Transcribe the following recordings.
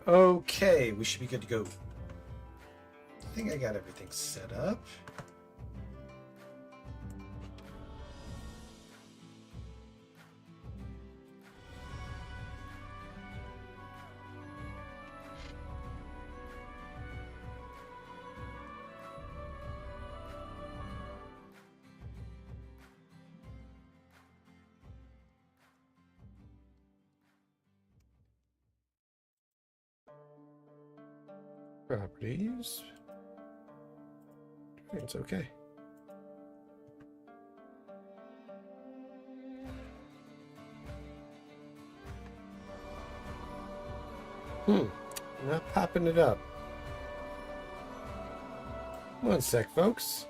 Okay, we should be good to go. I think I got everything set up. Properties. It's okay. Not popping it up. 1 sec, folks.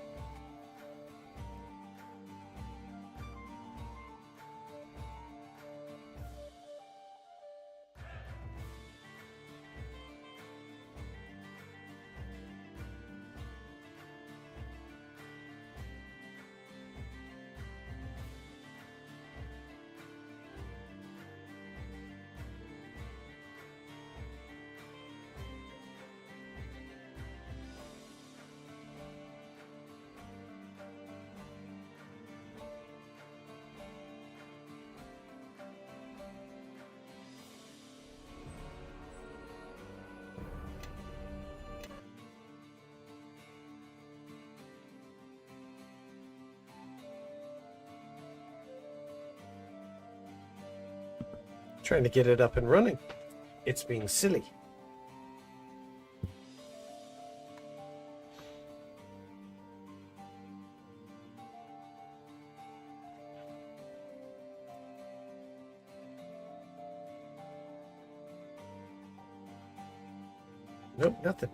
Trying to get it up and running. It's being silly. Nope, nothing.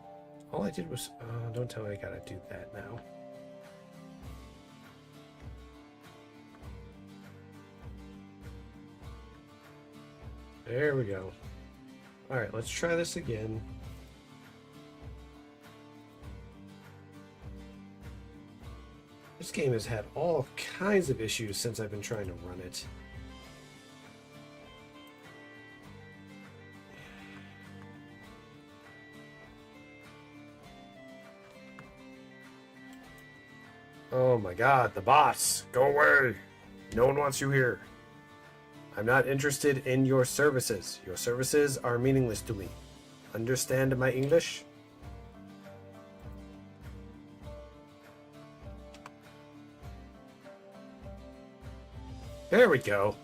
All I did was... don't tell me I gotta do that now. There we go. Alright, let's try this again. This game has had all kinds of issues since I've been trying to run it. Oh my god, the boss! Go away! No one wants you here. I'm not interested in your services. Your services are meaningless to me. Understand my English? There we go.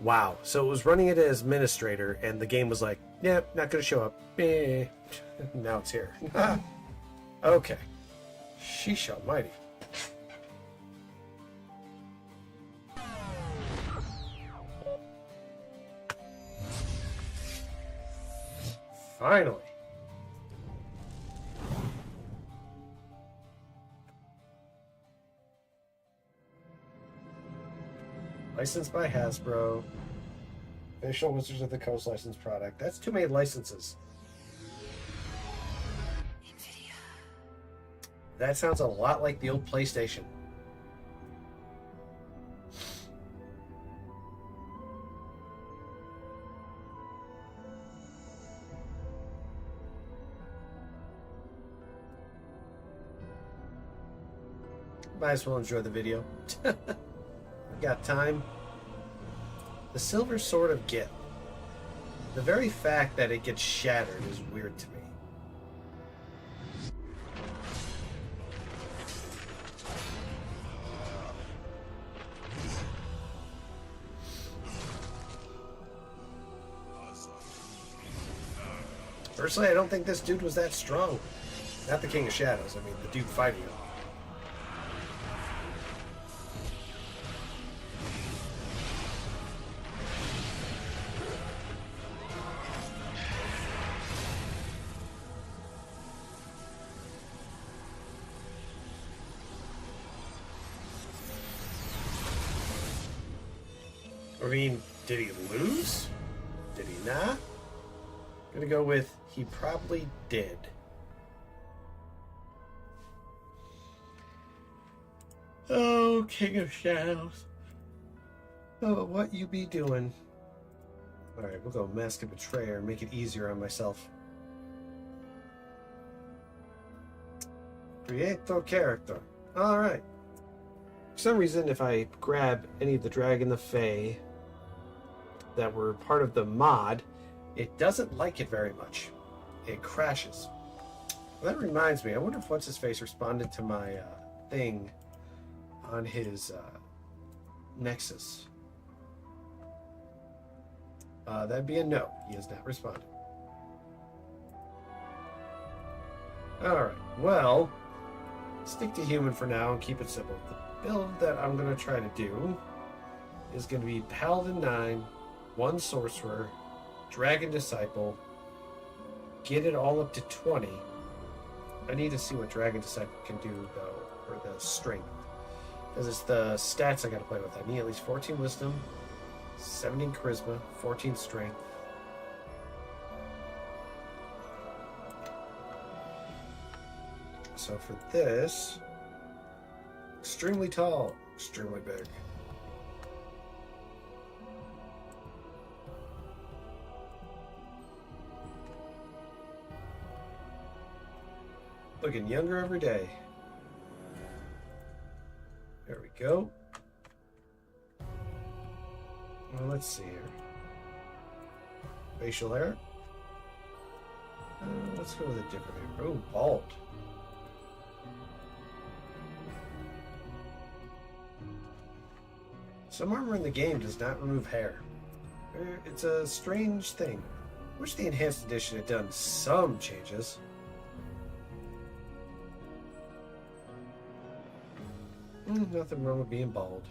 Wow. So it was running it as administrator, and the game was like, yep, not going to show up. Now it's here. Okay. Sheesh almighty. Finally. Licensed by Hasbro. Official Wizards of the Coast licensed product. That's too many licenses. NVIDIA. That sounds a lot like the old PlayStation. Might as well enjoy the video. Got time. The silver sword of Gith. The very fact that it gets shattered is weird to me. Personally, I don't think this dude was that strong. Not the King of Shadows, I mean the dude fighting him. I mean, did he lose? Did he not? Gonna go with he probably did. Oh, King of Shadows. Oh, what you be doing? Alright, we'll go Mask of Betrayer and make it easier on myself. Creato character. Alright. For some reason, if I grab any of the Dragon the Fae that were part of the mod, it doesn't like it very much. It crashes. Well, that reminds me, I wonder if What's-His-Face responded to my thing on his Nexus. That'd be a no. He has not responded. Alright, well, stick to human for now and keep it simple. The build that I'm going to try to do is going to be Paladin 9, 1 Sorcerer, Dragon Disciple, get it all up to 20. I need to see what Dragon Disciple can do, though, for the strength. Because it's the stats I got to play with. I need at least 14 Wisdom, 17 Charisma, 14 Strength. So for this, extremely tall, extremely big. Looking younger every day. There we go. Well, let's see here. Facial hair. Let's go with a different hair. Oh, bald. Some armor in the game does not remove hair. It's a strange thing. Wish the Enhanced Edition had done some changes. Nothing wrong with being bald.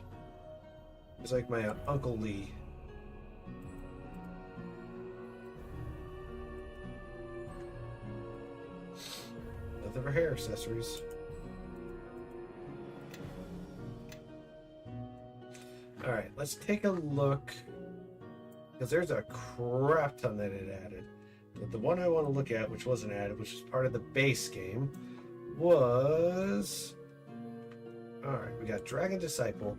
It's like my Uncle Lee. Nothing for hair accessories. Alright, let's take a look. Because there's a crap ton that it added. But the one I want to look at, which wasn't added, which is part of the base game, was... Alright, we got Dragon Disciple.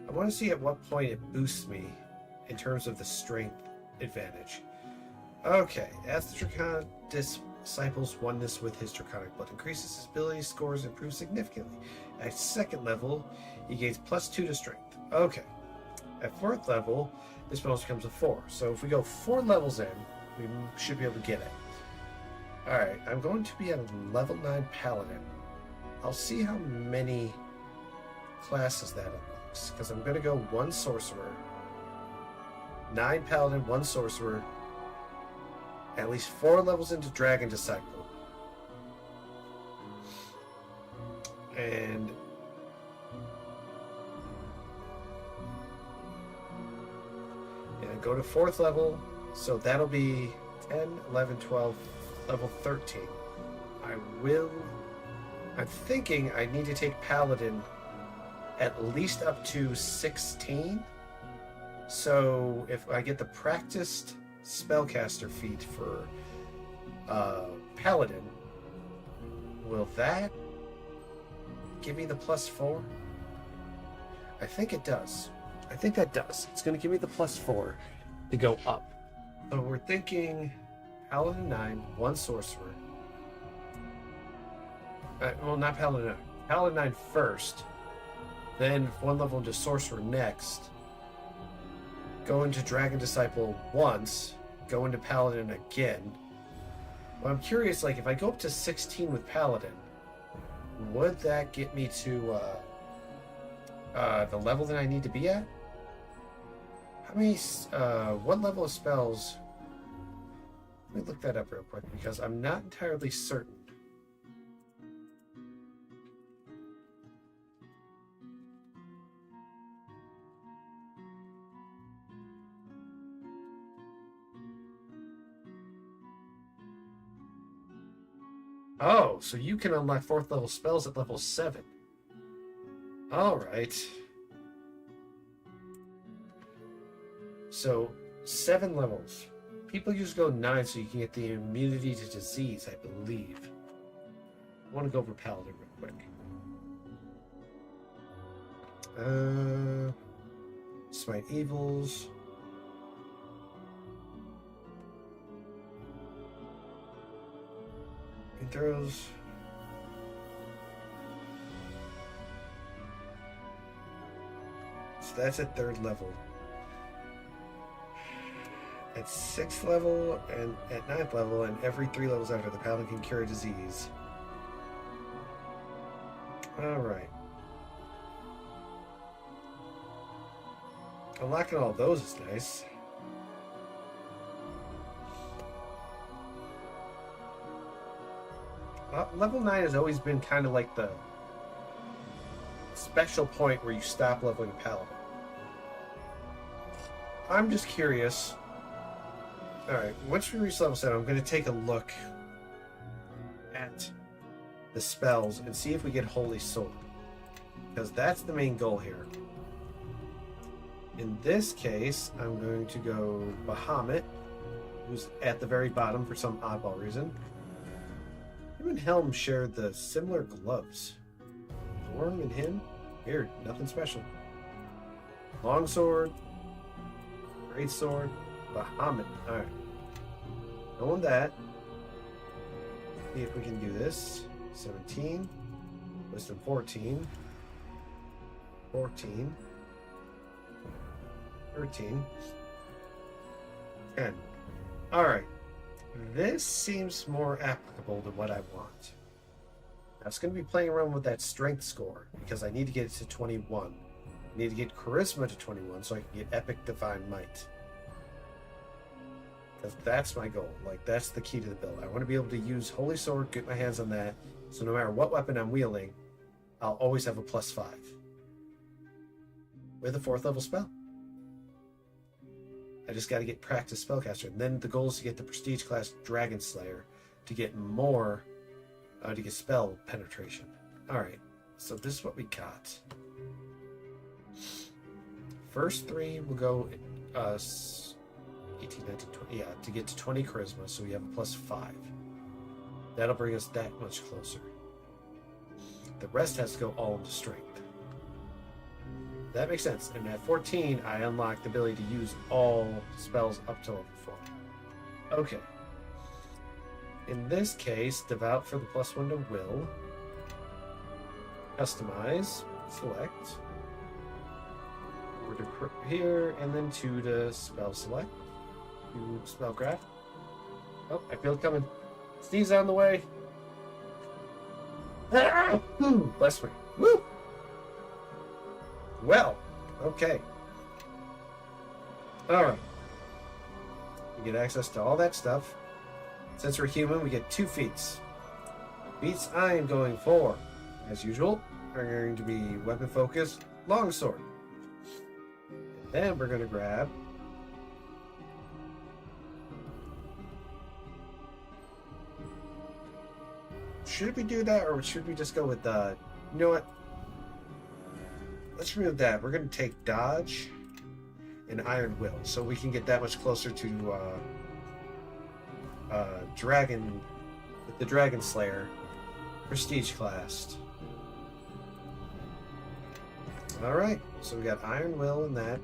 I want to see at what point it boosts me in terms of the strength advantage. Okay, as the Draconic Disciple's oneness with his Draconic blood increases, his ability scores improve significantly. At 2nd level, he gains +2 to strength. Okay. At 4th level, this bonus becomes a 4. So if we go 4 levels in, we should be able to get it. Alright, I'm going to be a level 9 Paladin. I'll see how many classes that unlocks, because I'm going to go 1 Sorcerer, 9 Paladin, 1 Sorcerer, at least 4 levels into Dragon Disciple. And go to 4th level, so that'll be 10, 11, 12, level 13. I'm thinking I need to take Paladin at least up to 16. So if I get the practiced spellcaster feat for Paladin, will that give me the +4? I think it does. I think that does. It's going to give me the +4 to go up. So we're thinking Paladin 9, 1 Sorcerer. Well, not Paladin 9. Paladin 9 first. Then 1 level into Sorcerer next. Go into Dragon Disciple once. Go into Paladin again. Well, I'm curious, like, if I go up to 16 with Paladin, would that get me to the level that I need to be at? How many, what level of spells? Let me look that up real quick, because I'm not entirely certain. Oh, so you can unlock 4th level spells at level 7. Alright. So, 7 levels. People usually go 9 so you can get the immunity to disease, I believe. I want to go over Paladin real quick. Smite Evils. Throws. that's at 3rd level. At 6th level and at 9th level, and every 3 levels after, the paladin can cure a disease. Alright. Unlocking all those is nice. Level 9 has always been kind of like the special point where you stop leveling paladin. I'm just curious. Alright, once we reach level 7, I'm going to take a look at the spells and see if we get Holy Sword. Because that's the main goal here. In this case, I'm going to go Bahamut, who's at the very bottom for some oddball reason. Him and Helm share the similar gloves. Worm and him? Weird, nothing special. Longsword, Great Sword, Bahamut. Alright. Knowing that, see if we can do this. 17, Wisdom 14, 14, 13, 10. Alright. This seems more applicable to what I want. I was going to be playing around with that strength score because I need to get it to 21. I need to get charisma to 21 so I can get epic divine might. Because that's my goal. Like, that's the key to the build. I want to be able to use Holy Sword, get my hands on that, so no matter what weapon I'm wielding, I'll always have a +5. With a 4th level spell. I just got to get practice spellcaster. And then the goal is to get the prestige class Dragon Slayer to get more, to get spell penetration. Alright, so this is what we got. First 3 will go 18, 19, 20. Yeah, to get to 20 charisma, so we have a +5. That'll bring us that much closer. The rest has to go all into strength. That makes sense. And at 14, I unlock the ability to use all spells up to level 4. Okay. In this case, Devout for the +1 to will. Customize. Select. Over to here, and then 2 to spell select. 2 spellcraft. Oh, I feel it coming. Sneeze on the way. Bless me. Woo! Well, okay. Alright. We get access to all that stuff. Since we're human, we get 2 feats. Feats I am going for, as usual, are going to be weapon focus, longsword. And then we're going to grab should we do that, or should we just go with you know what? Let's remove that. We're going to take dodge and iron will, so we can get that much closer to dragon with the Dragon Slayer prestige class. All right, so we got iron will in that.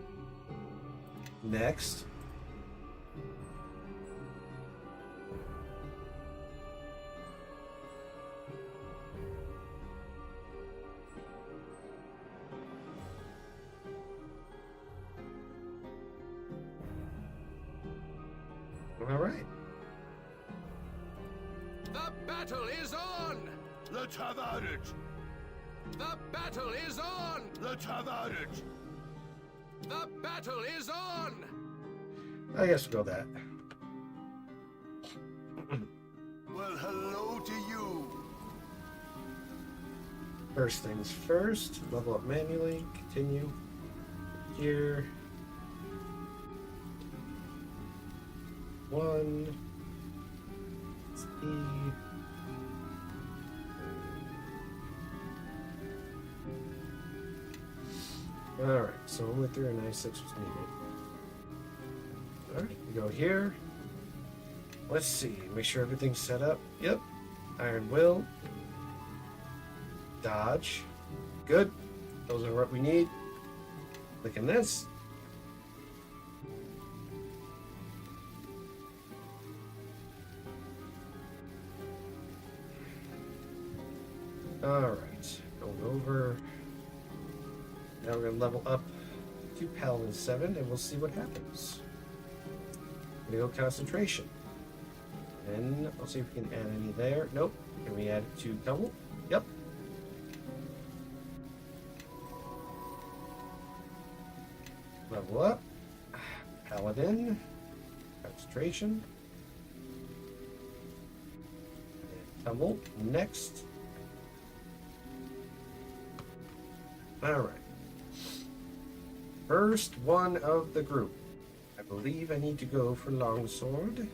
Next. All right. The battle is on! Let's have at it! The battle is on! Let's have at it! The battle is on! I guess we'll go that. Well, hello to you! First things first, level up manually, continue. Here. 1. E. Alright, so only 3 or 96 was needed. Alright, we go here. Let's see, make sure everything's set up. Yep. Iron will. Dodge. Good. Those are what we need. Look at this. Alright, going over. Now we're going to level up to Paladin 7, and we'll see what happens. I'm gonna go concentration. And I'll see if we can add any there. Nope. Can we add it to double? Yep. Level up. Paladin. Concentration. And tumble. Next. Alright. First one of the group. I believe I need to go for longsword.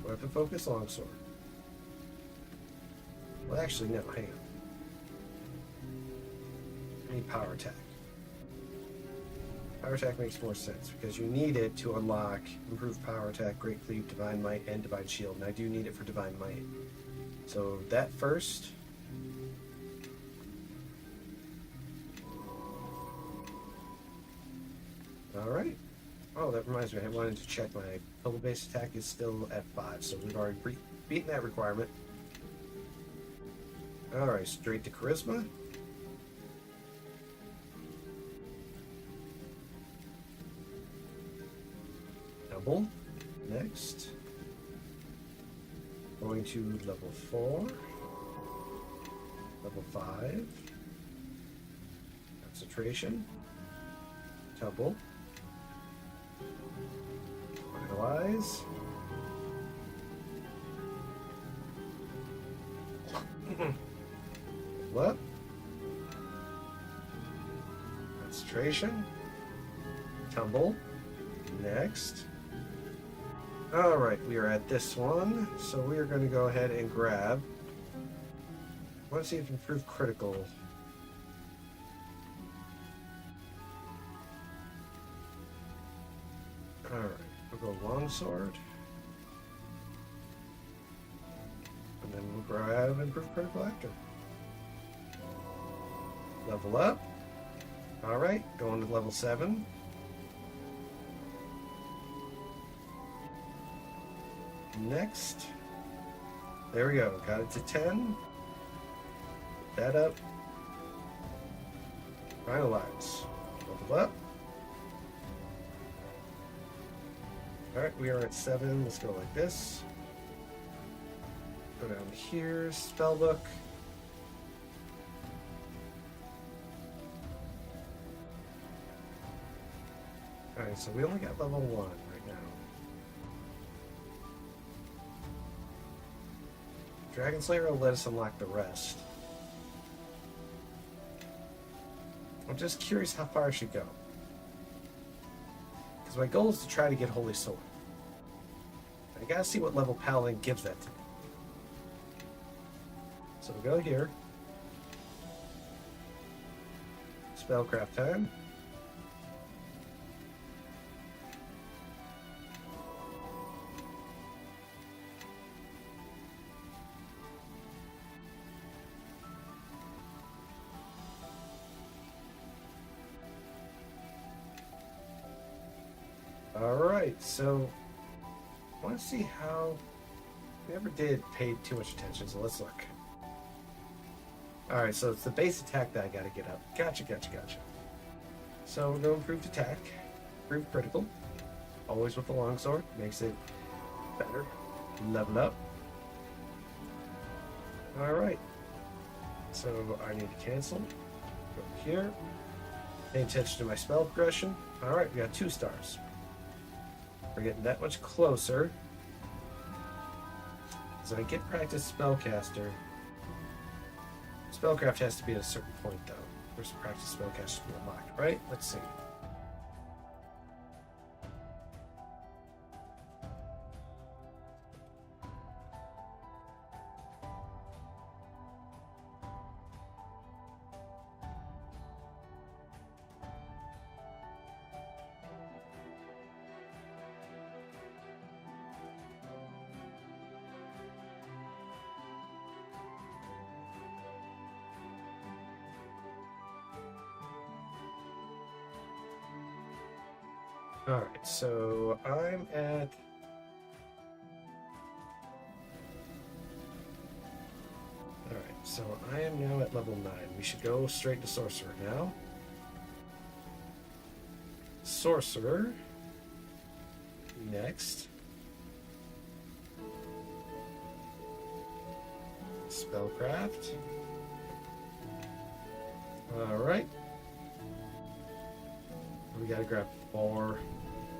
Weapon focus, longsword. Well, actually, no, hang on. I need power attack. Power attack makes more sense because you need it to unlock improved power attack, great cleave, divine might, and divine shield. And I do need it for divine might. So that first. Alright. Oh, that reminds me, I wanted to check my total base attack is still at 5, so we've already beaten that requirement. Alright, straight to charisma. Double. Next. Going to level 4. Level 5. Concentration. Double. Finalize. What? Concentration. Tumble. Next. Alright, we are at this one. So we are going to go ahead and grab. I want to see if improved critical. Alright, we'll go longsword. And then we'll grab improved critical after. Level up. Alright, going to level 7. Next. There we go. Got it to 10. Put that up. Finalize. Level up. Alright, we are at 7. Let's go like this. Go down here. Spellbook. Alright, so we only got level 1 right now. Dragon Slayer will let us unlock the rest. I'm just curious how far I should go. Because my goal is to try to get Holy Sword. I gotta see what level Paladin gives that to me. So we go here. Spellcraft time. Alright, so I want to see how we never did pay too much attention, so let's look. Alright, so it's the base attack that I gotta get up. Gotcha. So no improved attack, improved critical, always with the longsword, makes it better. Level up. Alright, so I need to cancel. Go here. Pay attention to my spell progression. Alright, we got 2 stars. We're getting that much closer. As I get practice spellcaster. Spellcraft has to be at a certain point though. Where's the practice spellcaster to be unlocked, right? Let's see. Alright, so I'm at... Alright. So I am now at level 9. We should go straight to Sorcerer now. Sorcerer. Next. Spellcraft. Alright. We gotta grab 4.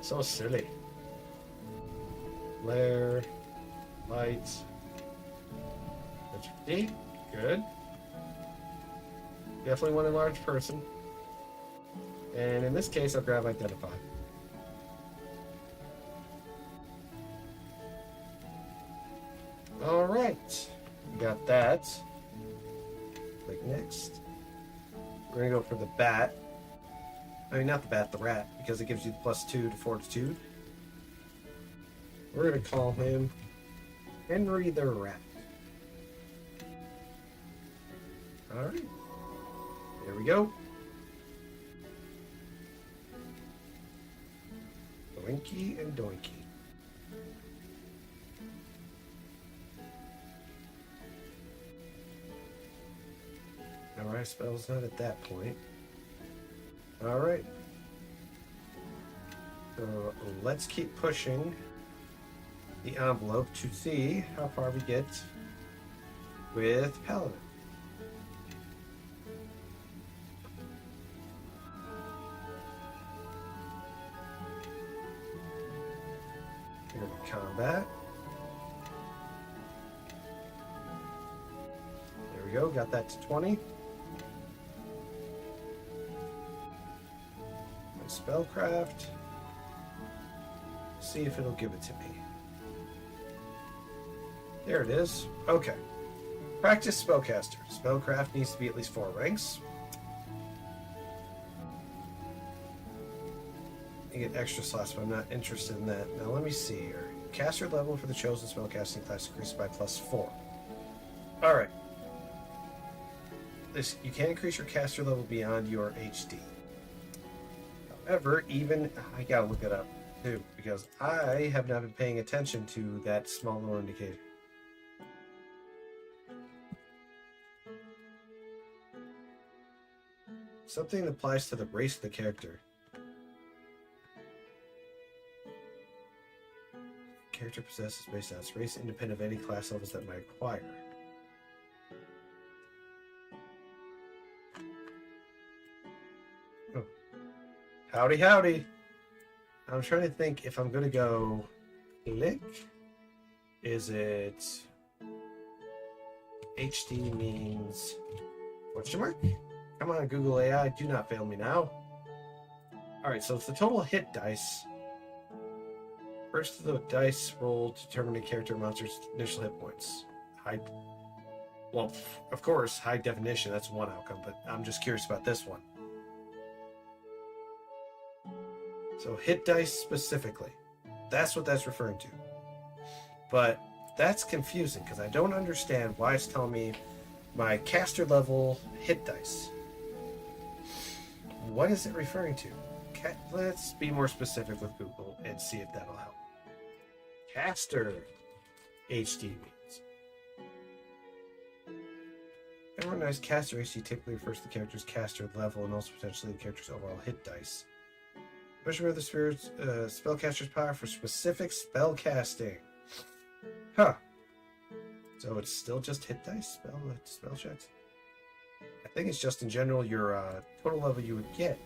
So silly. Lair. Light. D. Good. Definitely one enlarged person. And in this case, I'll grab Identify. Alright. We got that. Click next. We're going to go for the bat. I mean, not the bat, the rat, because it gives you +2 to Fortitude. We're going to call him Henry the Rat. Alright. There we go. Doinky and doinky. Alright, spell's not at that point. Alright. So let's keep pushing the envelope to see how far we get with Paladin. Combat. There we go, got that to 20. My spellcraft. See if it'll give it to me. There it is. Okay. Practice spellcaster. Spellcraft needs to be at least 4 ranks. You get extra slots, but I'm not interested in that. Now let me see here. Caster level for the chosen spellcasting class increased by +4. Alright. You can't increase your caster level beyond your HD. However, even... I gotta look it up, too, because I have not been paying attention to that small little indicator. Something that applies to the race of the character. Character possesses based on its race, independent of any class levels that might acquire. Oh. Howdy, howdy. I'm trying to think if I'm going to go click. Is it HD means question mark? Come on, Google AI, do not fail me now. Alright, so it's the total hit dice. First of the dice rolled to determine a character or monster's initial hit points. Well, of course, high definition, that's one outcome, but I'm just curious about this one. So hit dice specifically. That's what that's referring to. But that's confusing because I don't understand why it's telling me my caster level hit dice. What is it referring to? Let's be more specific with Google and see if that'll help. Caster HD means. Everyone knows caster HD typically refers to the character's caster level and also potentially the character's overall hit dice. Measure the spirit's spellcaster's power for specific spell casting. Huh. So it's still just hit dice, spell checks? I think it's just in general your total level you would get.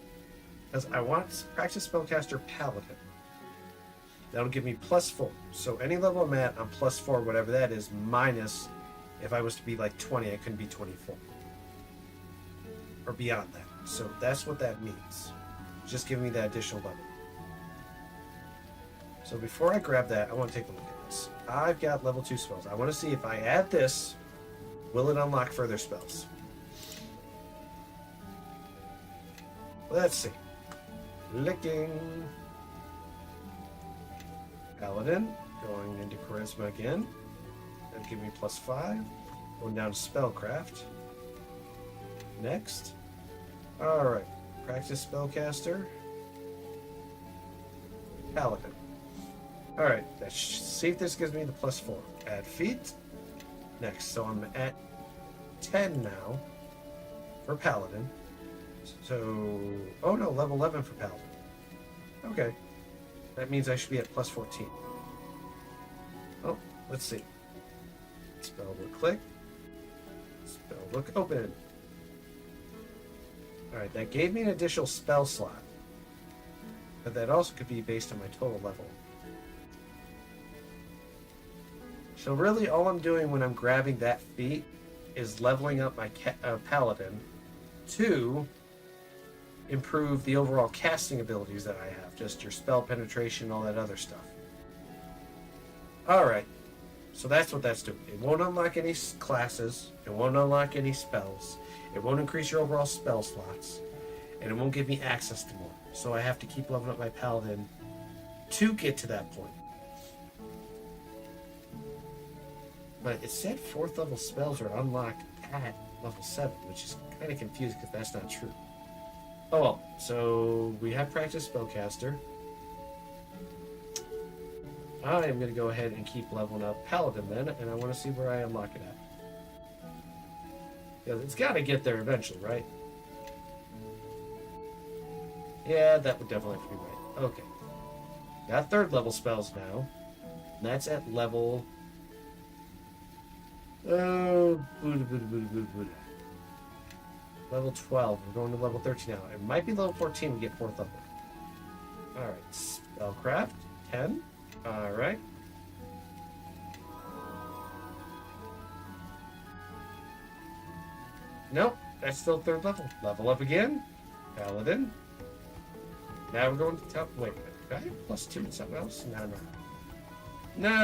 Because I want practice spellcaster Paladin. That'll give me +4. So any level I'm at, I'm +4, whatever that is, minus if I was to be like 20, I couldn't be 24. Or beyond that. So that's what that means. Just give me that additional level. So before I grab that, I want to take a look at this. I've got level 2 spells. I want to see if I add this, will it unlock further spells? Let's see. Licking. Paladin. Going into Charisma again. That'll give me +5. Going down to Spellcraft. Next. Alright. Practice Spellcaster. Paladin. Alright. Let's see if this gives me the +4. Add feat. Next. So I'm at 10 now for Paladin. So, oh no, level 11 for Paladin. Okay. That means I should be at plus 14. Oh, let's see. Spell book click. Spell book open. Alright, that gave me an additional spell slot. But that also could be based on my total level. So really all I'm doing when I'm grabbing that feat is leveling up my Paladin to improve the overall casting abilities that I have. Just your spell penetration, all that other stuff. Alright, so that's what that's doing. It won't unlock any classes. It won't unlock any spells. It won't increase your overall spell slots. And it won't give me access to more. So I have to keep leveling up my Paladin to get to that point. But it said 4th level spells are unlocked at level 7, which is kind of confusing because that's not true. Oh well, so we have practiced spellcaster. I am going to go ahead and keep leveling up Paladin then, and I want to see where I unlock it at. Because it's got to get there eventually, right? Yeah, that would definitely have to be right. Okay. Got 3rd level spells now. And that's at level... Oh, level 12. We're going to level 13 now. It might be level 14 we get 4th level. Alright, Spellcraft, 10. Alright. Nope, that's still 3rd level. Level up again. Paladin. Now we're going to top. Wait, did I have plus 2 and something else? No.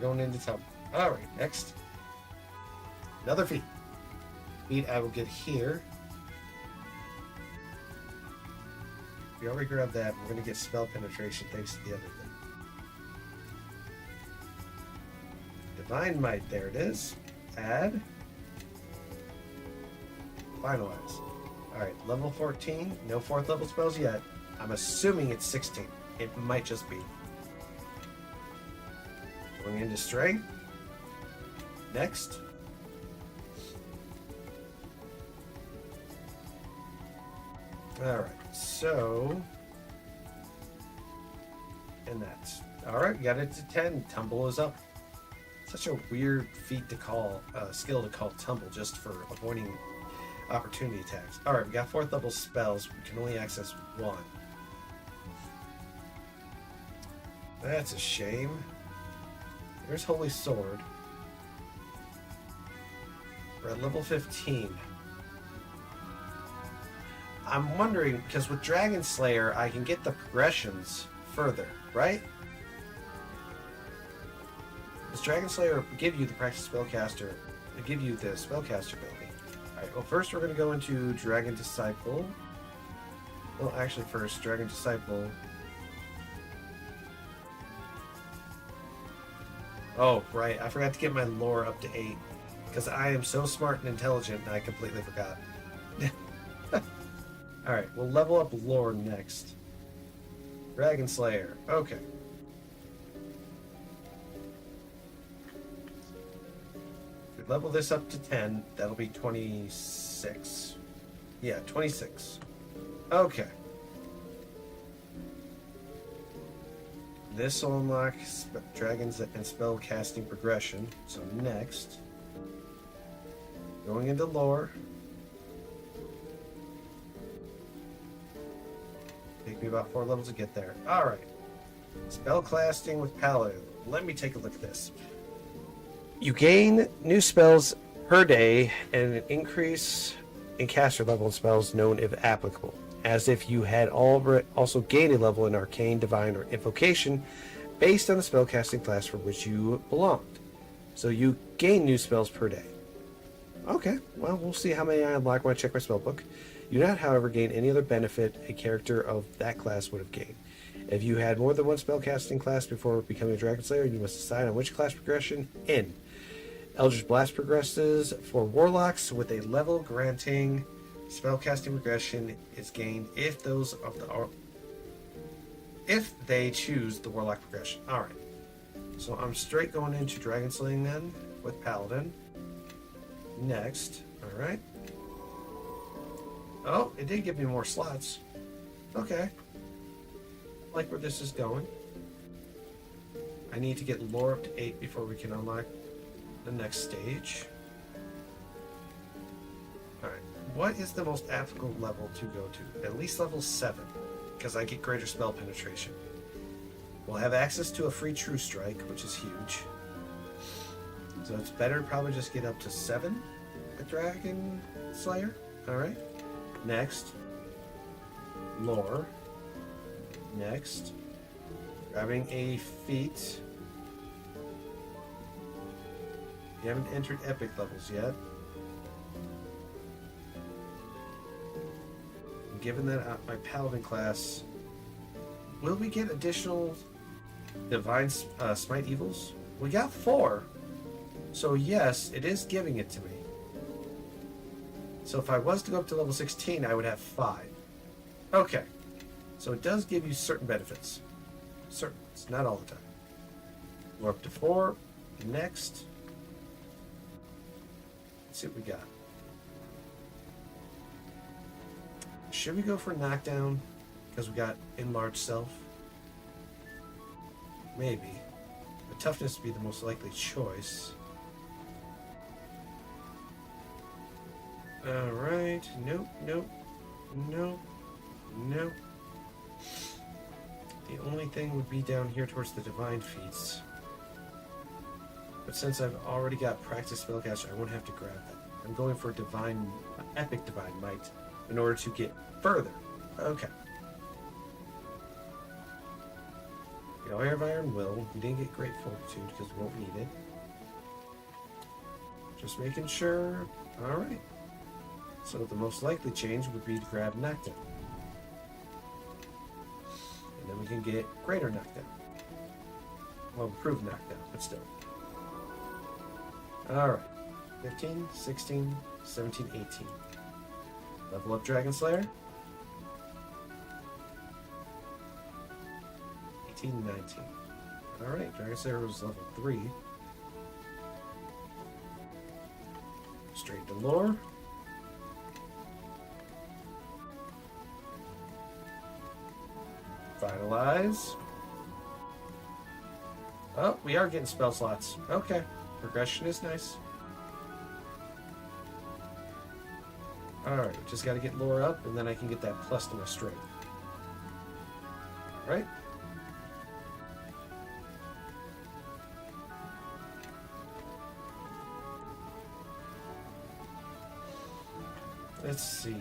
Going into top. Alright, next. Another feat. Feat I will get here. We already grabbed that. We're going to get spell penetration thanks to the other thing. Divine Might. There it is. Add. Finalize. Alright, level 14. No 4th level spells yet. I'm assuming it's 16. It might just be. Going into Strength. Next. Alright, so... And that's... Alright, got it to 10. Tumble is up. Such a weird feat to call, skill to call Tumble just for avoiding opportunity attacks. Alright, we got 4th level spells. We can only access 1. That's a shame. There's Holy Sword. We're at level 15. I'm wondering, because with Dragon Slayer, I can get the progressions further, right? Does Dragon Slayer give you the practice spellcaster, give you the spellcaster ability? Alright, well first we're going to go into Dragon Disciple. Well, actually first, Dragon Disciple. Oh, right, I forgot to get my lore up to 8. Because I am so smart and intelligent, and I completely forgot. Alright, we'll level up lore next. Dragon Slayer. Okay. If we level this up to 10, that'll be 26. Yeah, 26. Okay. This will unlock dragons and spell casting progression. So next, going into lore. Take me about 4 levels to get there. Alright. Spell casting with Paladin. Let me take a look at this. You gain new spells per day and an increase in caster level of spells known if applicable, as if you had also gained a level in Arcane, Divine, or Invocation based on the spellcasting class for which you belonged. So you gain new spells per day. Okay, well, we'll see how many I unlock when I check my spellbook. You do not, however, gain any other benefit a character of that class would have gained. If you had more than one spellcasting class before becoming a Dragon Slayer, you must decide on which class progression in. Eldritch Blast progresses for Warlocks with a level granting spellcasting progression is gained if they choose the Warlock progression. Alright. So I'm straight going into Dragon Slaying then with Paladin. Next. Alright. Oh, it did give me more slots. Okay. Like where this is going. I need to get lore up to 8 before we can unlock the next stage. Alright. What is the most applicable level to go to? At least level 7. Because I get greater spell penetration. We'll have access to a free True Strike, which is huge. So it's better to probably just get up to 7 with Dragon Slayer. Alright. Next. Lore. Next. Grabbing a feat. You haven't entered epic levels yet. Given that my paladin class, will we get additional divine smite evils? We got 4. So yes, it is giving it to me. So if I was to go up to level 16, I would have 5. Okay. So it does give you certain benefits. Certain. It's not all the time. We're up to 4. Next. Let's see what we got. Should we go for knockdown? Because we got enlarged self? Maybe. But toughness would be the most likely choice. Alright. Nope, nope, nope, nope. The only thing would be down here towards the divine feats. But since I've already got practice spellcaster, I won't have to grab that. I'm going for divine, epic divine might in order to get further. Okay. The Eye of Iron Will. We didn't get Great Fortitude because we won't need it. Just making sure. Alright. So the most likely change would be to grab Knockdown. And then we can get greater Knockdown. Well, improved Knockdown, but still. Alright. 15, 16, 17, 18. Level up Dragon Slayer. 18, 19. Alright, Dragon Slayer was level 3. Straight to lore. Finalize. Oh, we are getting spell slots. Okay. Progression is nice. Alright, just gotta get lore up, and then I can get that plus to my strength. Right? Let's see.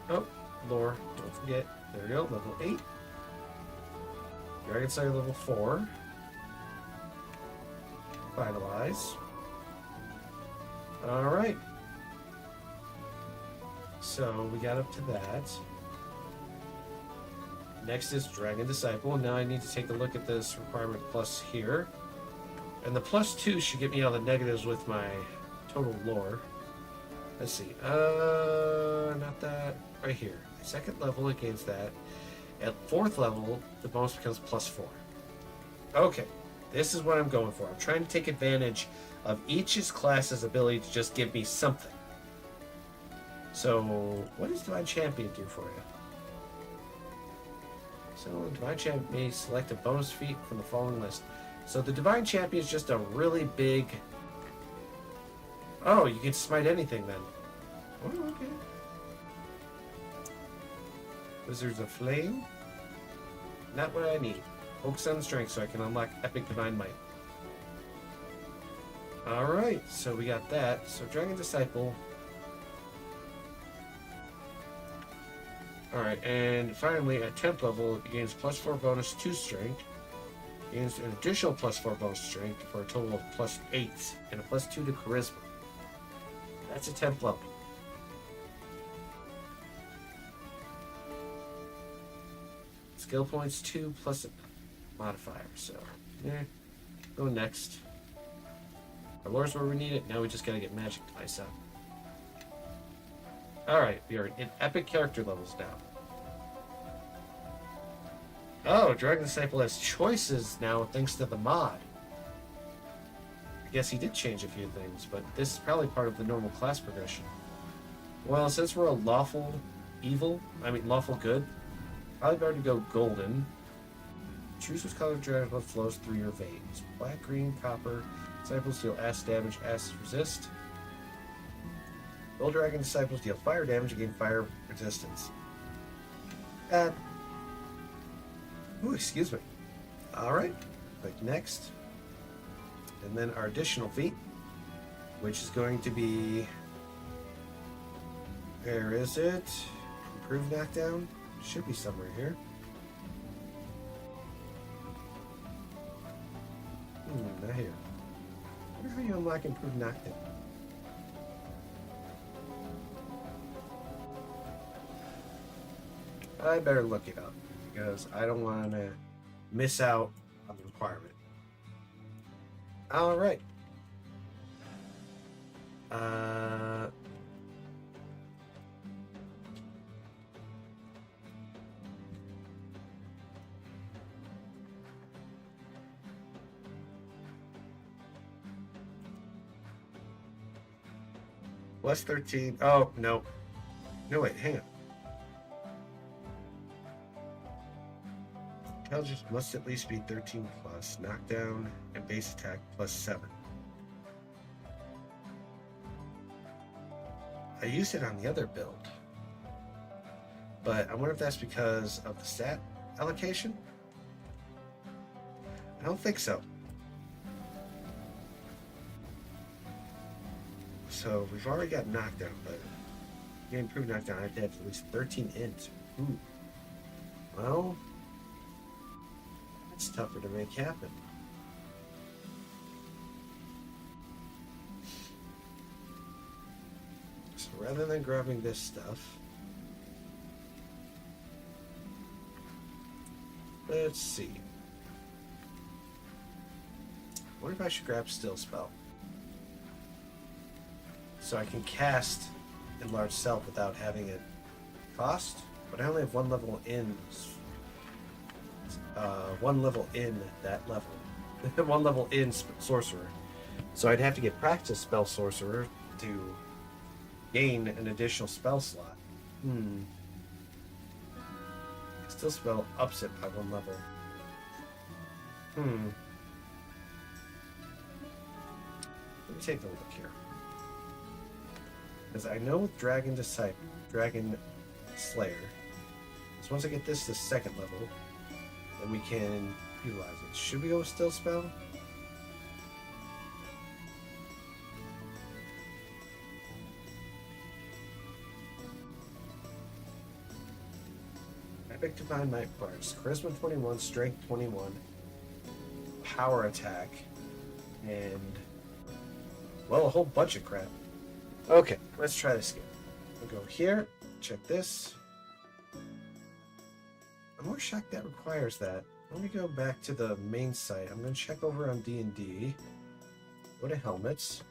Oh, lore. Don't forget. There we go. Level 8. Dragon Slayer level 4. Finalize. Alright. So we got up to that. Next is Dragon Disciple. Now I need to take a look at this requirement plus here. And the plus 2 should get me all the negatives with my total lore. Let's see. Not that. Right here. Second level against that. At 4th level, the bonus becomes plus 4. Okay. This is what I'm going for. I'm trying to take advantage of each class's ability to just give me something. So, what does Divine Champion do for you? So, Divine Champion may select a bonus feat from the following list. So, the Divine Champion is just a really big... Oh, you can smite anything then. Oh, okay. Wizards of Flame. Not what I need. Focus on strength so I can unlock Epic Divine Might. Alright, so we got that. So, Dragon Disciple... Alright, and finally, at 10th level, it gains plus 4 bonus to strength. Gains an additional plus 4 bonus to strength for a total of plus 8, and a plus 2 to charisma. That's a 10th level. Skill points 2 plus a modifier, so go next. Our lore's where we need it, now we just gotta get magic device up. Alright, we are in epic character levels now. Oh, Dragon Disciple has choices now thanks to the mod. I guess he did change a few things, but this is probably part of the normal class progression. Well, since we're a lawful good, probably better to go golden. Choose which color dragon blood flows through your veins. Black, green, copper. Disciples deal acid damage, acid resist. Gold dragon disciples deal fire damage and gain fire resistance. Ooh, excuse me. Alright, click next. And then our additional feat, which is going to be... Where is it? Improved knockdown? Should be somewhere here. Not here. I wonder how you unlock improved knockdown. I better look it up because I don't want to miss out on the requirement. All right. Plus 13. Oh, no. No, wait, hang on. Intelligence must at least be 13 plus. Knockdown and base attack plus 7. I used it on the other build. But I wonder if that's because of the stat allocation? I don't think so. So we've already got knockdown, but to get improved knockdown, I have to have at least 13 int. Ooh. Well, it's tougher to make happen. So rather than grabbing this stuff, let's see. What if I should grab Still Spell? So I can cast Enlarged Self without having it cost, but I only have one level in that level. One level in Sorcerer. So I'd have to get Practice Spell Sorcerer to gain an additional spell slot. Still Spell ups it by one level. Let me take a look here. Because I know with Dragon Slayer, so once I get this to second level, then we can utilize it. Should we go with Still Spell? Epic Divine Might requires Charisma 21, Strength 21, Power Attack, and, well, a whole bunch of crap. Okay, let's try this again. We'll go here, check this. I'm more shocked that requires that. Let me go back to the main site. I'm going to check over on D&D. Go to helmets.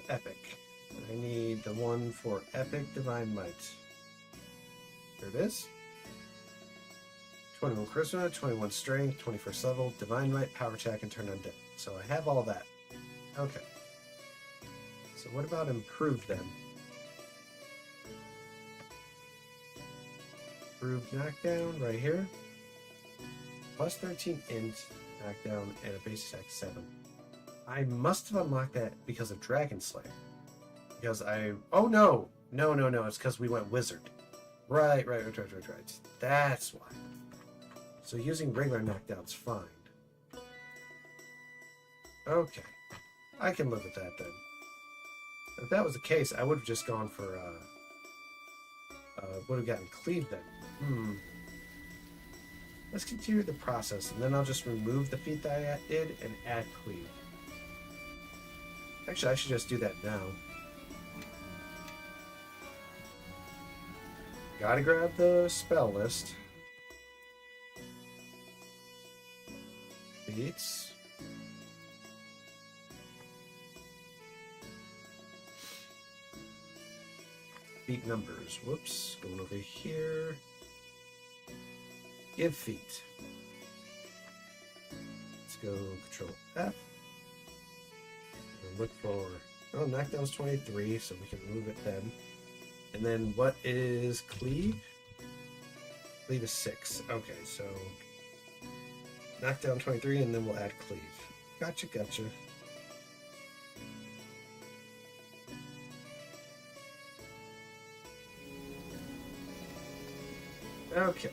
Epic. I need the one for Epic Divine Might. There it is. 21 Charisma, 21 Strength, 21st level, Divine Might, Power Attack, and Turn Undead. So I have all that. Okay. So what about Improved then? Improved Knockdown right here. Plus 13 int, Knockdown, and a base attack 7. I must have unlocked that because of Dragon Slayer. Because oh no! No, it's because we went Wizard. Right. That's why. So using regular knockdown's fine. Okay. I can live with that then. If that was the case, I would have just gone for, would have gotten Cleave then. Let's continue the process, and then I'll just remove the feat that I did and add Cleave. Actually, I should just do that now. Gotta grab the spell list. Feats. feet numbers. Whoops. Going over here. Give feet. Let's go Control F. And look for... Oh, knockdown's 23, so we can move it then. And then what is cleave? Cleave is 6. Okay, so knockdown 23, and then we'll add cleave. Gotcha, gotcha. Okay.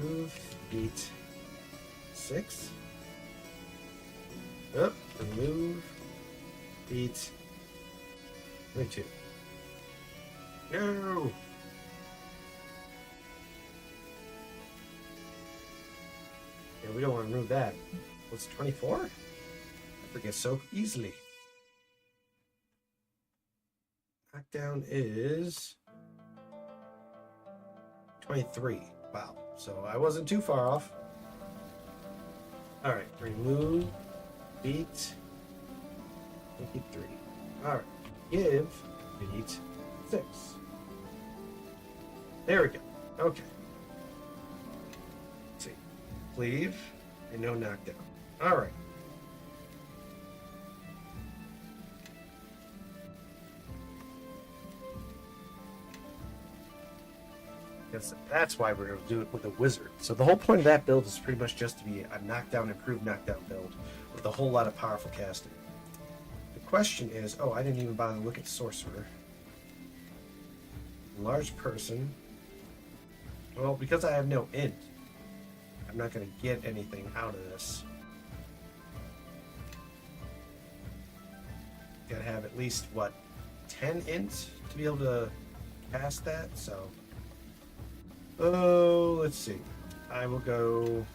Move feet 6. Up, remove feet 22. No! Yeah, we don't want to remove that. What's 24? I forget so easily. Knockdown is 23. Wow. So I wasn't too far off. Alright, remove feet 23. Alright. Give feet 6. There we go. Okay. Let's see. Cleave and no knockdown. Alright. That's why we're going to do it with a wizard. So the whole point of that build is pretty much just to be a knockdown, improved knockdown build with a whole lot of powerful casting. The question is, oh, I didn't even bother to look at sorcerer. Large person. Well, because I have no int, I'm not going to get anything out of this. Gotta have at least, what, 10 int to be able to cast that, so... Oh, let's see. I will go...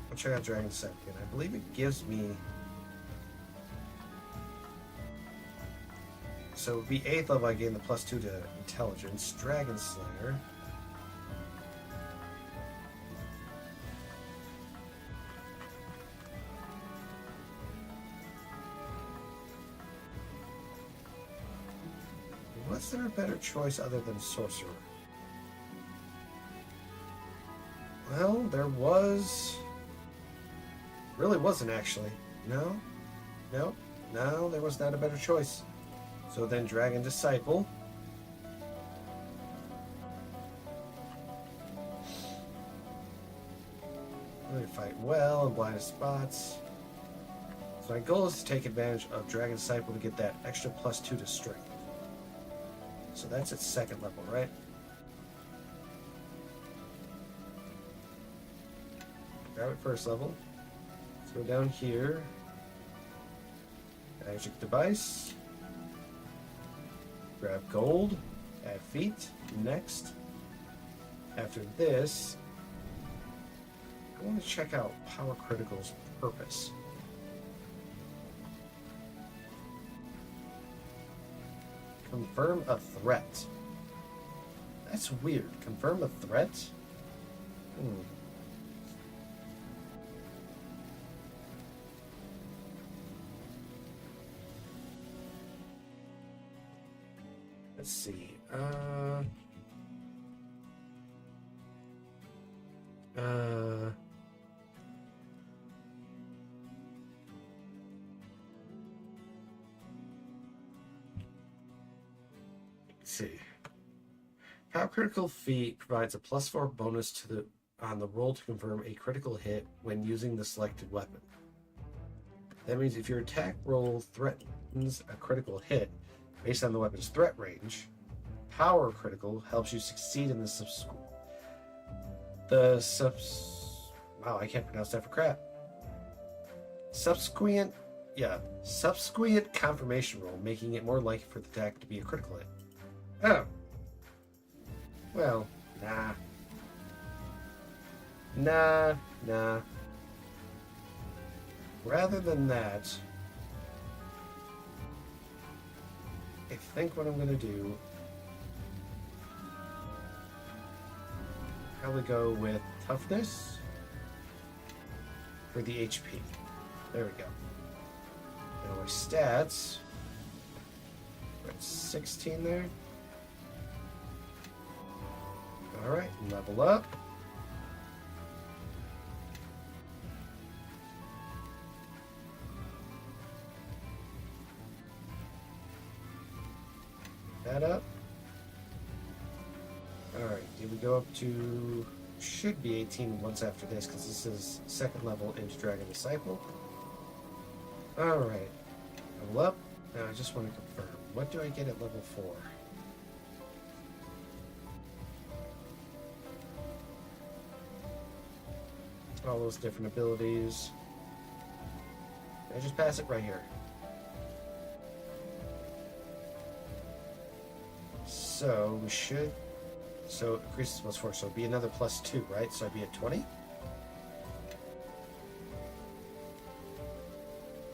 I'll check out Dragon Sight again. I believe it gives me... So it would be 8th level, I gain the +2 to Intelligence. Dragon Slayer. Was there a better choice other than Sorcerer? Well, there was... Really wasn't, actually. No? No? No, there was not a better choice. So then Dragon Disciple. Really fight well in blind spots. So my goal is to take advantage of Dragon Disciple to get that extra +2 to strength. So that's at 2nd level, right? Grab it 1st level. Let's go down here. Magic device. Grab gold. Add feet. Next. After this, I want to check out Power Critical's purpose. Confirm a threat. That's weird. Confirm a threat? Let's see. Let's see. Power Critical Feat provides a +4 bonus to on the roll to confirm a critical hit when using the selected weapon. That means if your attack roll threatens a critical hit based on the weapon's threat range, Power Critical helps you succeed in the wow, I can't pronounce that for crap. Subsequent confirmation roll, making it more likely for the attack to be a critical hit. Oh. Well, nah. Nah. Rather than that, I think what I'm going to do, probably go with toughness for the HP. There we go. Now my stats. 16 there. Alright, level up. That up. Alright, did we go up to... should be 18 once after this, because this is second level into Dragon Disciple. Alright, level up. Now I just want to confirm. What do I get at level 4? All those different abilities. I just pass it right here. So we should. So increases +4, so it'd be another +2, right? So I'd be at 20.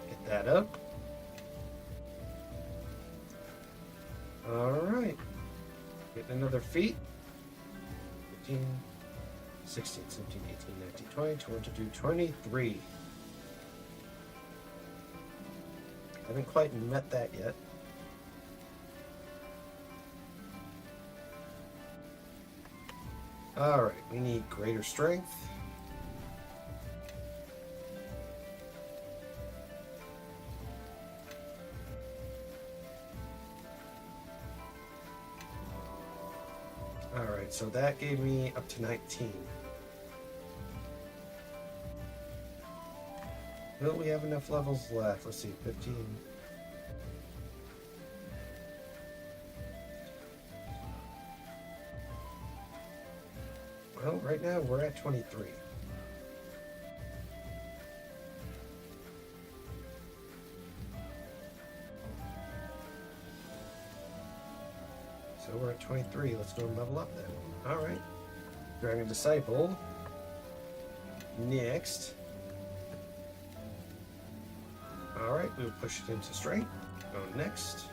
Get that up. Alright. Get another feat. 15, 16, 17, 18, 19, 20, 22, 23. Haven't quite met that yet. Alright, we need greater strength. Alright, so that gave me up to 19. Will we have enough levels left? Let's see, 15. Well, right now we're at 23. So we're at 23. Let's go and level up then. Alright. Dragon Disciple. Next. Alright, we'll push it into strength. Go next.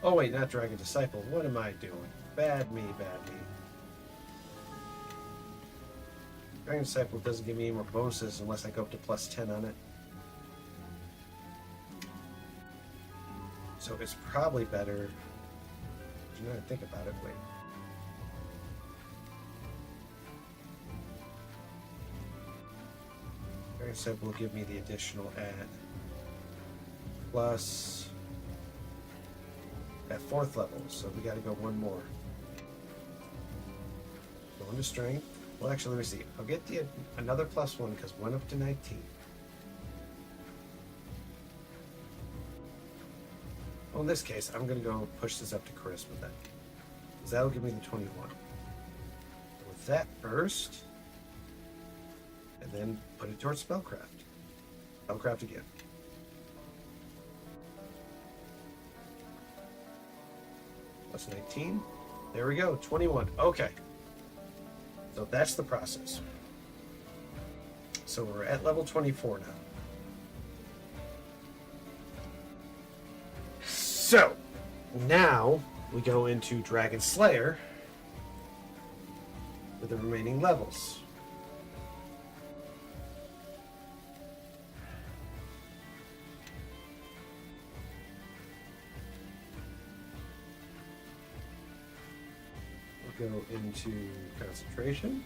Oh wait, not Dragon Disciple. What am I doing? Bad me, bad me. Dragon Disciple doesn't give me any more bonuses unless I go up to +10 on it. So it's probably better. You know, think about it. Wait. Dragon Disciple will give me the additional at plus at 4th level. So we got to go one more. Go into strength. Well, actually, let me see. I'll get the another +1 because 1 up to 19. Well, in this case, I'm going to go push this up to charisma then, because that'll give me the 21. With that first, and then put it towards spellcraft. Spellcraft again. Plus 19. There we go. 21. Okay. So that's the process. So we're at level 24 now. So now we go into Dragon Slayer with the remaining levels. We'll go into concentration.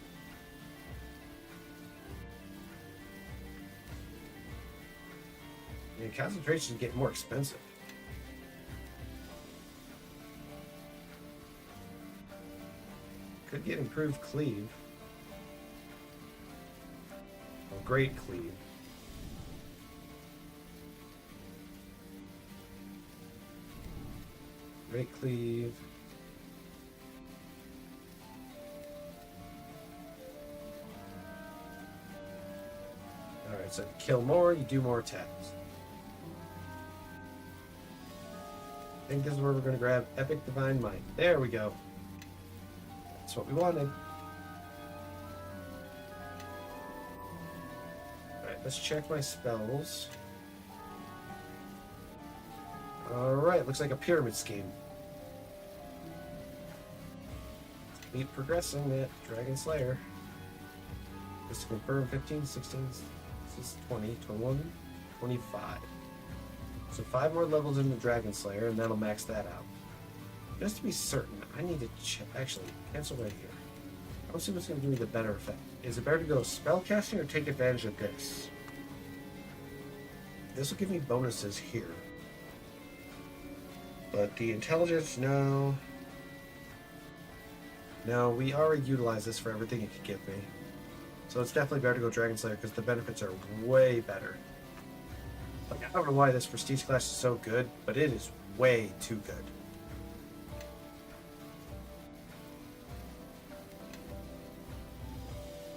And concentration is getting more expensive. Could get improved cleave. Or great cleave. Great cleave. Alright, so to kill more, you do more attacks. I think this is where we're going to grab Epic Divine Might. There we go. That's what we wanted. Alright, let's check my spells. Alright, looks like a pyramid scheme. Keep progressing that Dragon Slayer. Just to confirm, 15, 16, this is 20, 21, 25. So 5 more levels in the Dragon Slayer, and that'll max that out. Just to be certain, I need to actually cancel right here. I want to see what's going to give me the better effect. Is it better to go spellcasting or take advantage of this? This will give me bonuses here. But the intelligence, no. No, we already utilized this for everything it could give me. So it's definitely better to go Dragon Slayer because the benefits are way better. Like, I don't know why this prestige class is so good, but it is way too good.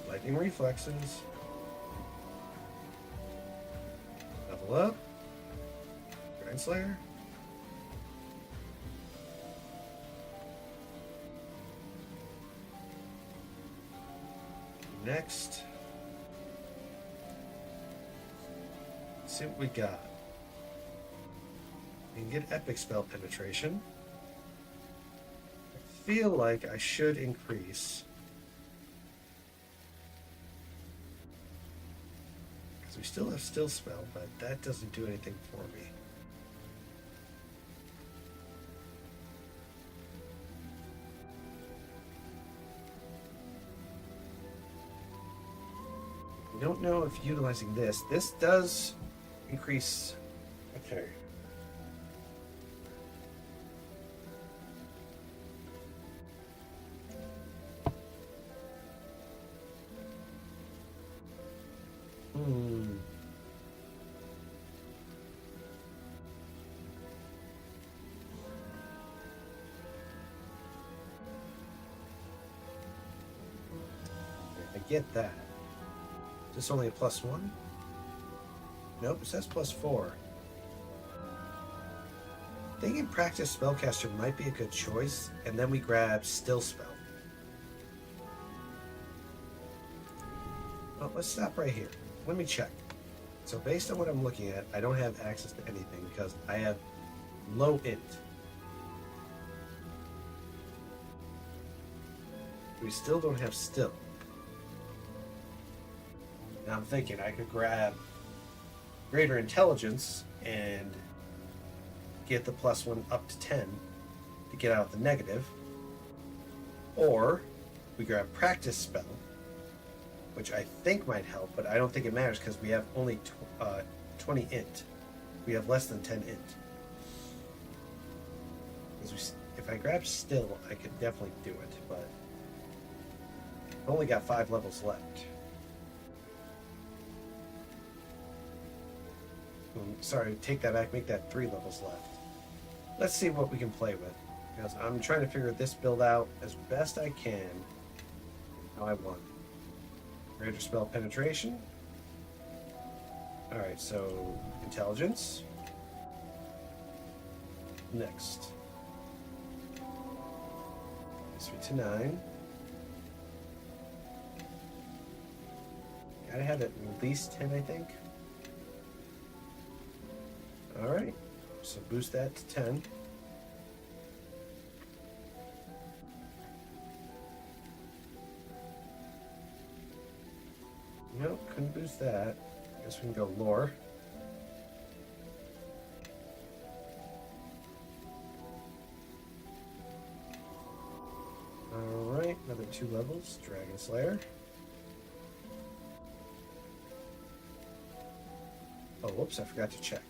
Lightning reflexes. Level up. Dragon Slayer. Next. Let's see what we got. We can get epic spell penetration. I feel like I should increase. Because we still have still spell, but that doesn't do anything for me. I don't know if utilizing this does increase. Okay. I get that. Is this only a +1? Nope, it says +4. Thinking practice spellcaster might be a good choice, and then we grab still spell. Well, let's stop right here. Let me check. So based on what I'm looking at, I don't have access to anything because I have low int. We still don't have still. Now I'm thinking I could grab greater intelligence and get the +1 up to 10 to get out the negative. Or we grab practice spell, which I think might help, but I don't think it matters because we have only 20 int. We have less than 10 int. If I grab still, I could definitely do it, but I've only got 5 levels left. Sorry, take that back, make that 3 levels left. Let's see what we can play with, because I'm trying to figure this build out as best I can how I want. Greater spell penetration. Alright, so intelligence. Next. 3 to 9. Gotta have at least 10, I think. Alright, so boost that to 10. Nope, couldn't boost that. Guess we can go lore. Alright, another 2 levels. Dragon Slayer. Oh, whoops, I forgot to check.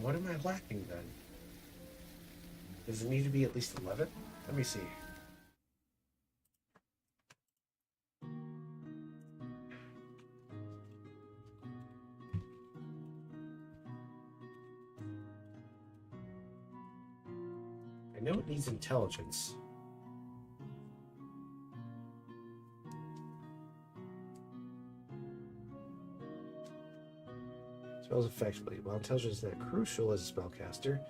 What am I lacking then? Does it need to be at least 11? Let me see. I know it needs intelligence. Spells effectively. While intelligence is not crucial as a spellcaster,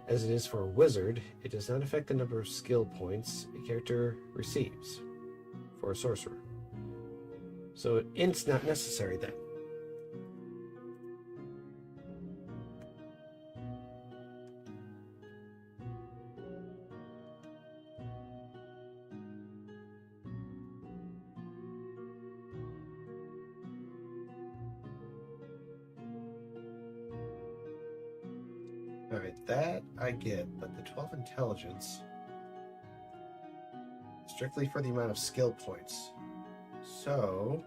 as it is for a wizard, it does not affect the number of skill points a character receives for a sorcerer. So int's not necessary then. that I get, but the 12 intelligence strictly for the amount of skill points. So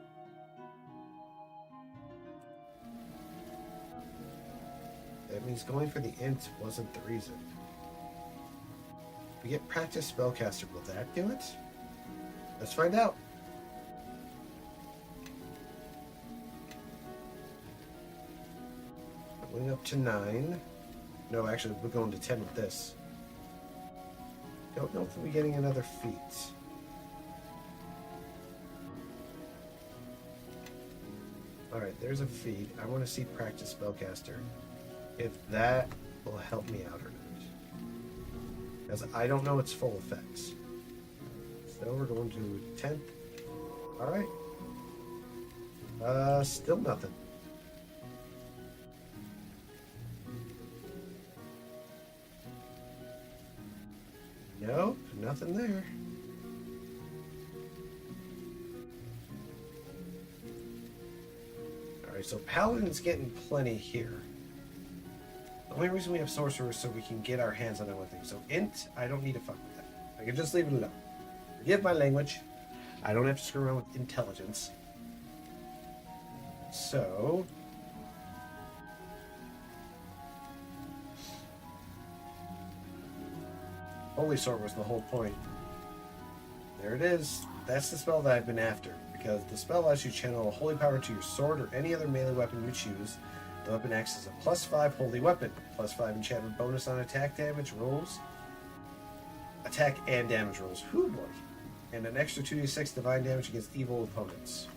that means going for the int wasn't the reason. If we get practice spellcaster, will that do it? Let's find out. Going up to 9. No, actually, we're going to 10 with this. Don't know if we'll be getting another feat. Alright, there's a feat. I want to see practice spellcaster. If that will help me out or not. Because I don't know its full effects. So we're going to 10th. Alright. Still nothing. Nope, nothing there. Alright, so Paladin's getting plenty here. The only reason we have Sorcerer is so we can get our hands on other things. So Int, I don't need to fuck with that. I can just leave it alone. Forgive my language. I don't have to screw around with intelligence. So... Holy Sword was the whole point. There it is. That's the spell that I've been after, because the spell allows you to channel a holy power to your sword or any other melee weapon you choose. The weapon acts as a +5 holy weapon, +5 enchantment bonus on attack damage rolls, attack and damage rolls. Whoo boy! And an extra 2d6 divine damage against evil opponents.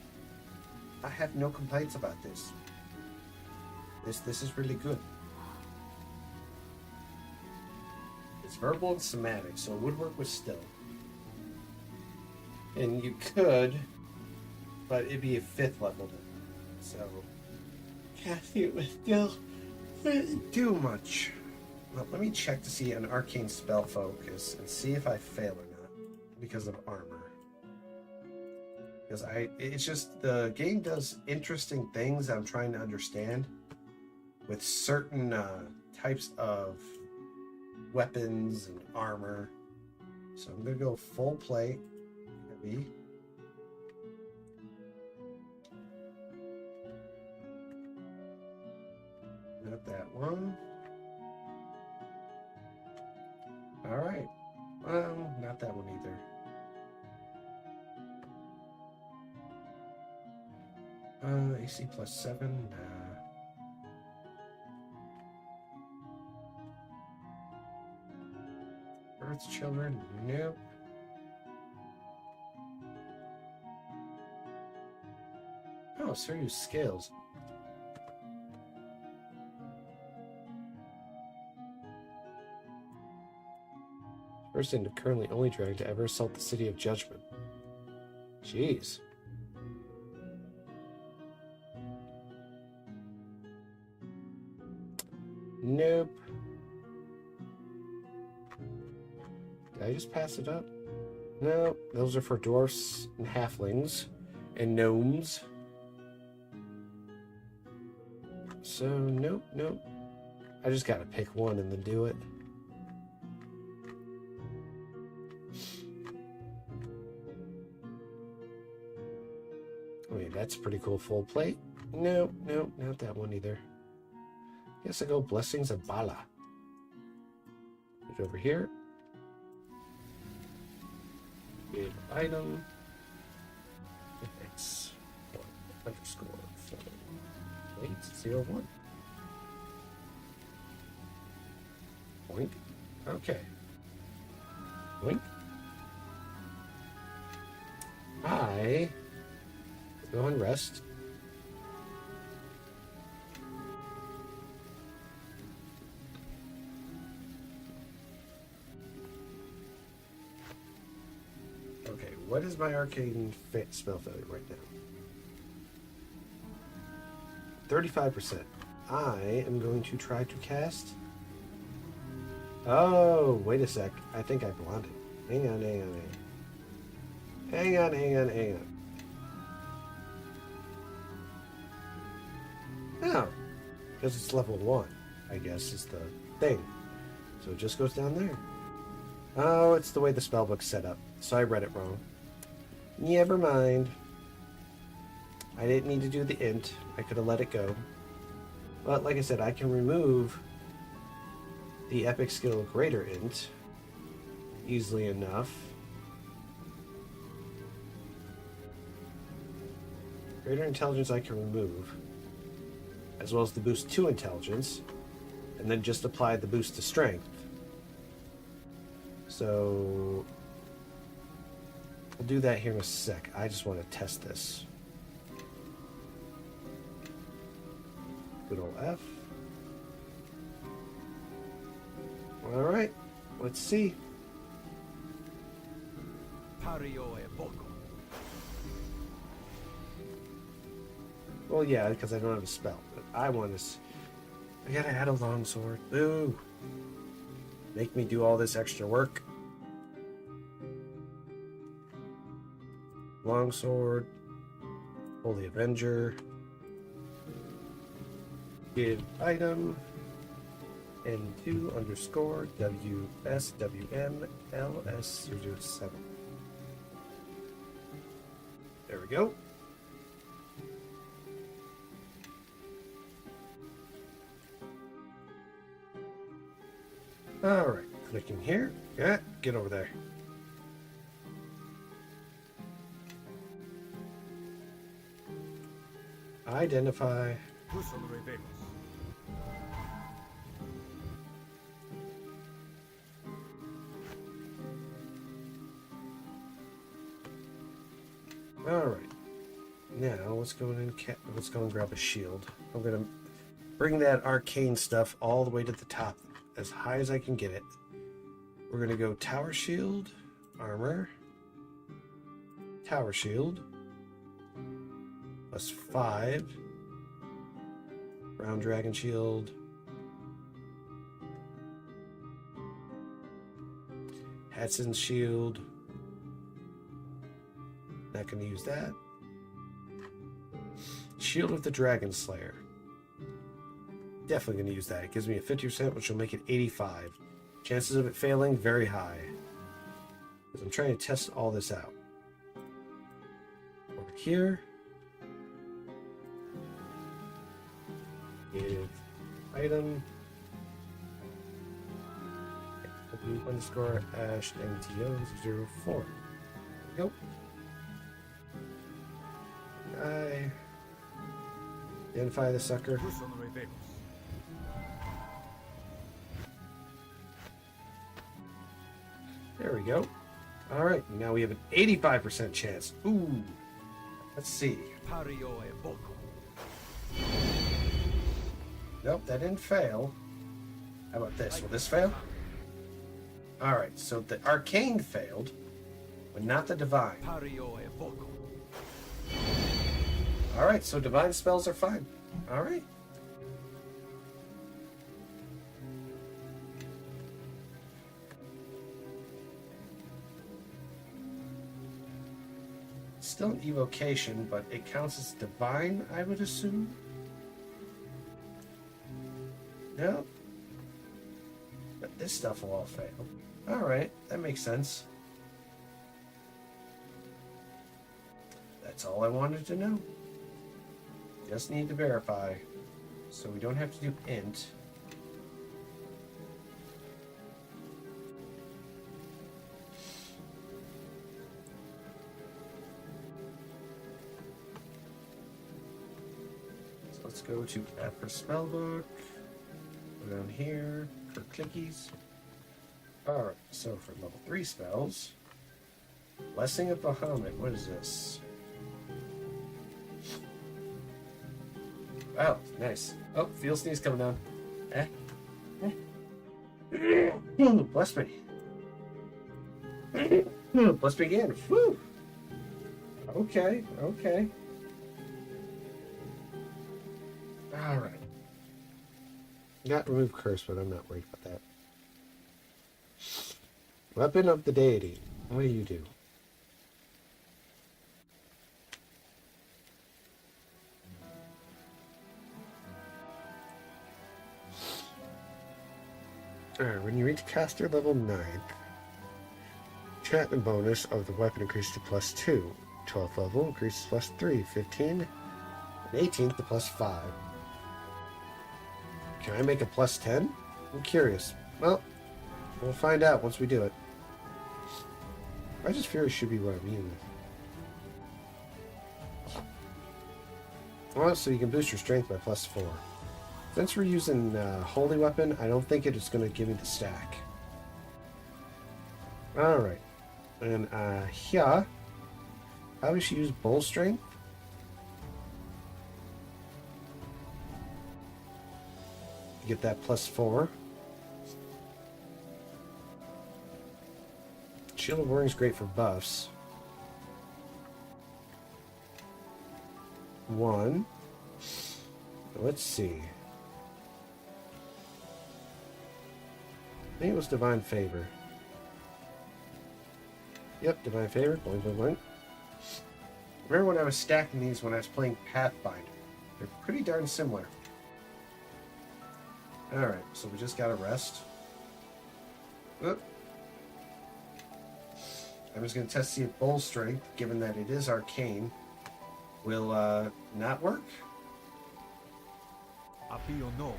I have no complaints about this. This is really good. It's verbal and somatic, so it would work with still. And you could, but it'd be a 5th level. So, casting it with still wouldn't do much. Well, let me check to see an arcane spell focus and see if I fail or not because of armor. Because it's just, the game does interesting things I'm trying to understand with certain types of weapons and armor. So I'm gonna go full plate, heavy. Not that one. All right. Well, not that one either. AC +7. Nah. Earth's Children, nope. Oh, serious scales. First and currently only dragon to ever assault the City of Judgment. Jeez. Nope. Did I just pass it up? No, those are for dwarfs and halflings and gnomes. So, nope. I just gotta pick one and then do it. Wait, that's a pretty cool full plate. Nope, not that one either. Guess I go Blessings of Bala. Put it over here. Create item. X underscore 801. Boink. Okay. Boink. I go and rest. Okay, what is my arcane spell failure right now? 35%. I am going to try to cast. Oh, wait a sec. I think I blinded. Hang on. No, because it's level 1, I guess, is the thing. So it just goes down there. Oh, it's the way the spellbook's set up. So I read it wrong. Never mind. I didn't need to do the int. I could have let it go. But like I said, I can remove the epic skill greater int easily enough. Greater intelligence I can remove, as well as the boost to intelligence, and then just apply the boost to strength. So we'll do that here in a sec. I just want to test this. Good old F. Alright, let's see. Well, yeah, because I don't have a spell. But I want to... I gotta add a longsword. Ooh. Make me do all this extra work. Longsword. Holy Avenger. Give item. N2 underscore WSWM LS007. There we go. Alright, clicking here. Yeah, get over there. Identify. Alright. Now let's go in and let's go and grab a shield. I'm gonna bring that arcane stuff all the way to the top, as high as I can get it. We're gonna go tower shield, armor, tower shield, +5, round dragon shield, Hatson's shield. Not gonna use that. Shield of the Dragon Slayer. Definitely going to use that. It gives me a 50%, which will make it 85. Chances of it failing, very high. Because I'm trying to test all this out. Over here. Give item. _ash NTO 04. There we go. I identify the sucker. There we go. All right, now we have an 85% chance. Ooh, let's see. Nope, that didn't fail. How about this? Will this fail? All right, so the arcane failed, but not the divine. All right, so divine spells are fine. All right. Still an evocation, but it counts as divine, I would assume. No. But this stuff will all fail. Alright, that makes sense. That's all I wanted to know. Just need to verify. So we don't have to do int. Let's go to F for spellbook. Go down here for clickies. Alright, so for level 3 spells, Blessing of Bahamut. What is this? Oh, nice. Oh, field sneeze coming down. Bless me. Bless me again. Whew. Okay, okay. Alright. Got remove curse, but I'm not worried about that. Weapon of the deity. What do you do? Alright, when you reach caster level 9, enchantment bonus of the weapon increases to +2. 12th level increases +3. 15. And 18th to +5. Can I make a +10? I'm curious. Well, we'll find out once we do it. Righteous Fury should be what I'm using. Well, so you can boost your strength by +4. Since we're using Holy Weapon, I don't think it is going to give me the stack. Alright. And here, probably should use Bull Strength. To get that +4. Shield of Warring is great for buffs. 1. Let's see. I think it was Divine Favor. Yep, Divine Favor. Boing, boing, boing. Remember when I was stacking these when I was playing Pathfinder? They're pretty darn similar. Alright, so we just gotta rest. Oop. I'm just gonna test to see if Bull Strength, given that it is arcane, will not work. Appeal no.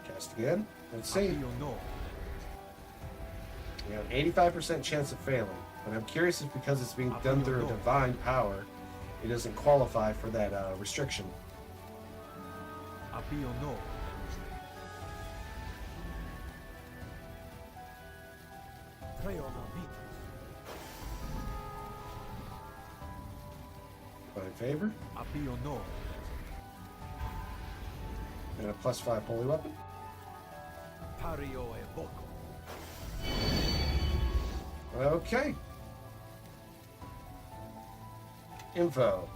Cast again. Let's see. Appeal no. We have an 85% chance of failing, but I'm curious if because it's being done through a divine power, it doesn't qualify for that restriction. Appeal no. Divine Favor. Appeal no. And a +5 Holy Weapon. Pario e voco. Okay. Info.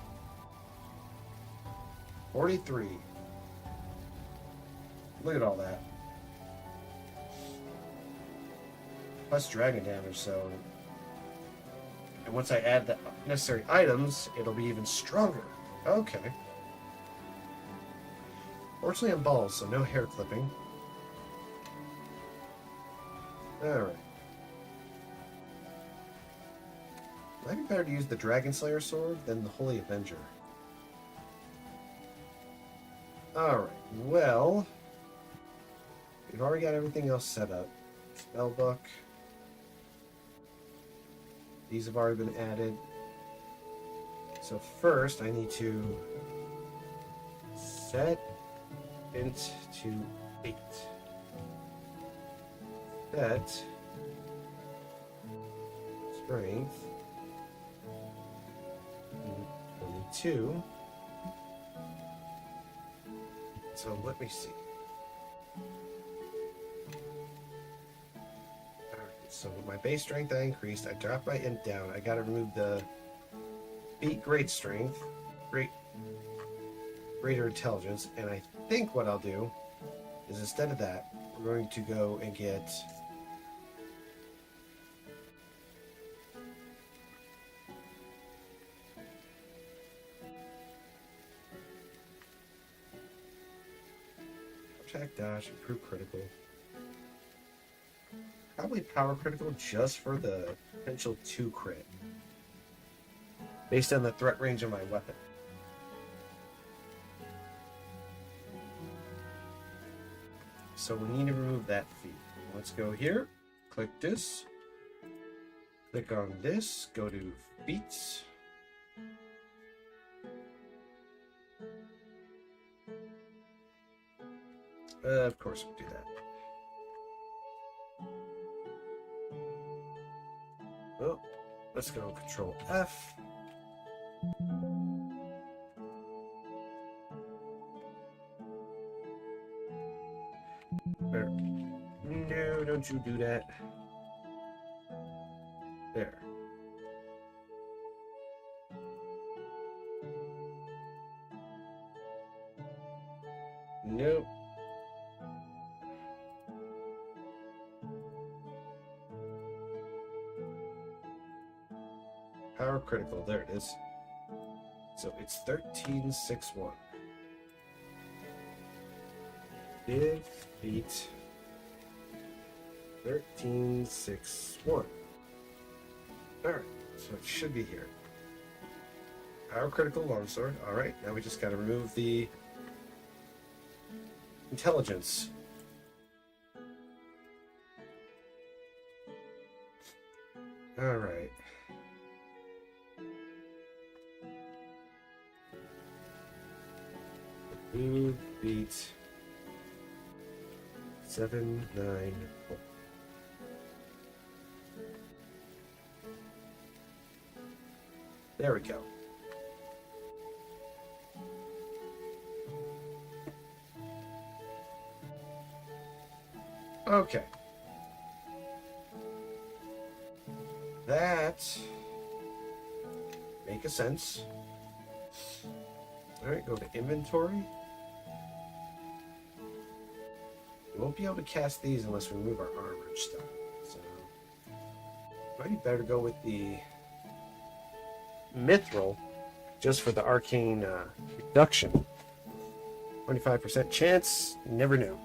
43. Look at all that. Plus dragon damage, so... And once I add the necessary items, it'll be even stronger. Okay. Fortunately, I'm bald, so no hair clipping. Alright. Might be better to use the Dragon Slayer sword than the Holy Avenger. Alright, well... We've already got everything else set up. Spellbook. These have already been added. So first, I need to set int to 8. Set strength 22. So let me see. So with my base strength I increased, I dropped my int down. I gotta remove the beat great strength, greater intelligence, and I think what I'll do is instead of that, we're going to go and get attack, dash, improve critical. Probably power critical just for the potential 2 crit. Based on the threat range of my weapon. So we need to remove that feat. Let's go here. Click this. Click on this. Go to feats. Of course we'll do that. Oh, let's go Control F. There. No, don't you do that. There. Nope. Power critical, there it is. So it's 1361. Give feet 13, 6, 1. Alright, so it should be here. Power critical longsword. Alright, now we just gotta remove the intelligence. Alright. Move beat 7, 9, 4. There we go. Okay. That make a sense. All right, go to inventory. We won't be able to cast these unless we remove our armor and stuff. So, might be better to go with the mithril just for the arcane reduction. 25% chance, never knew.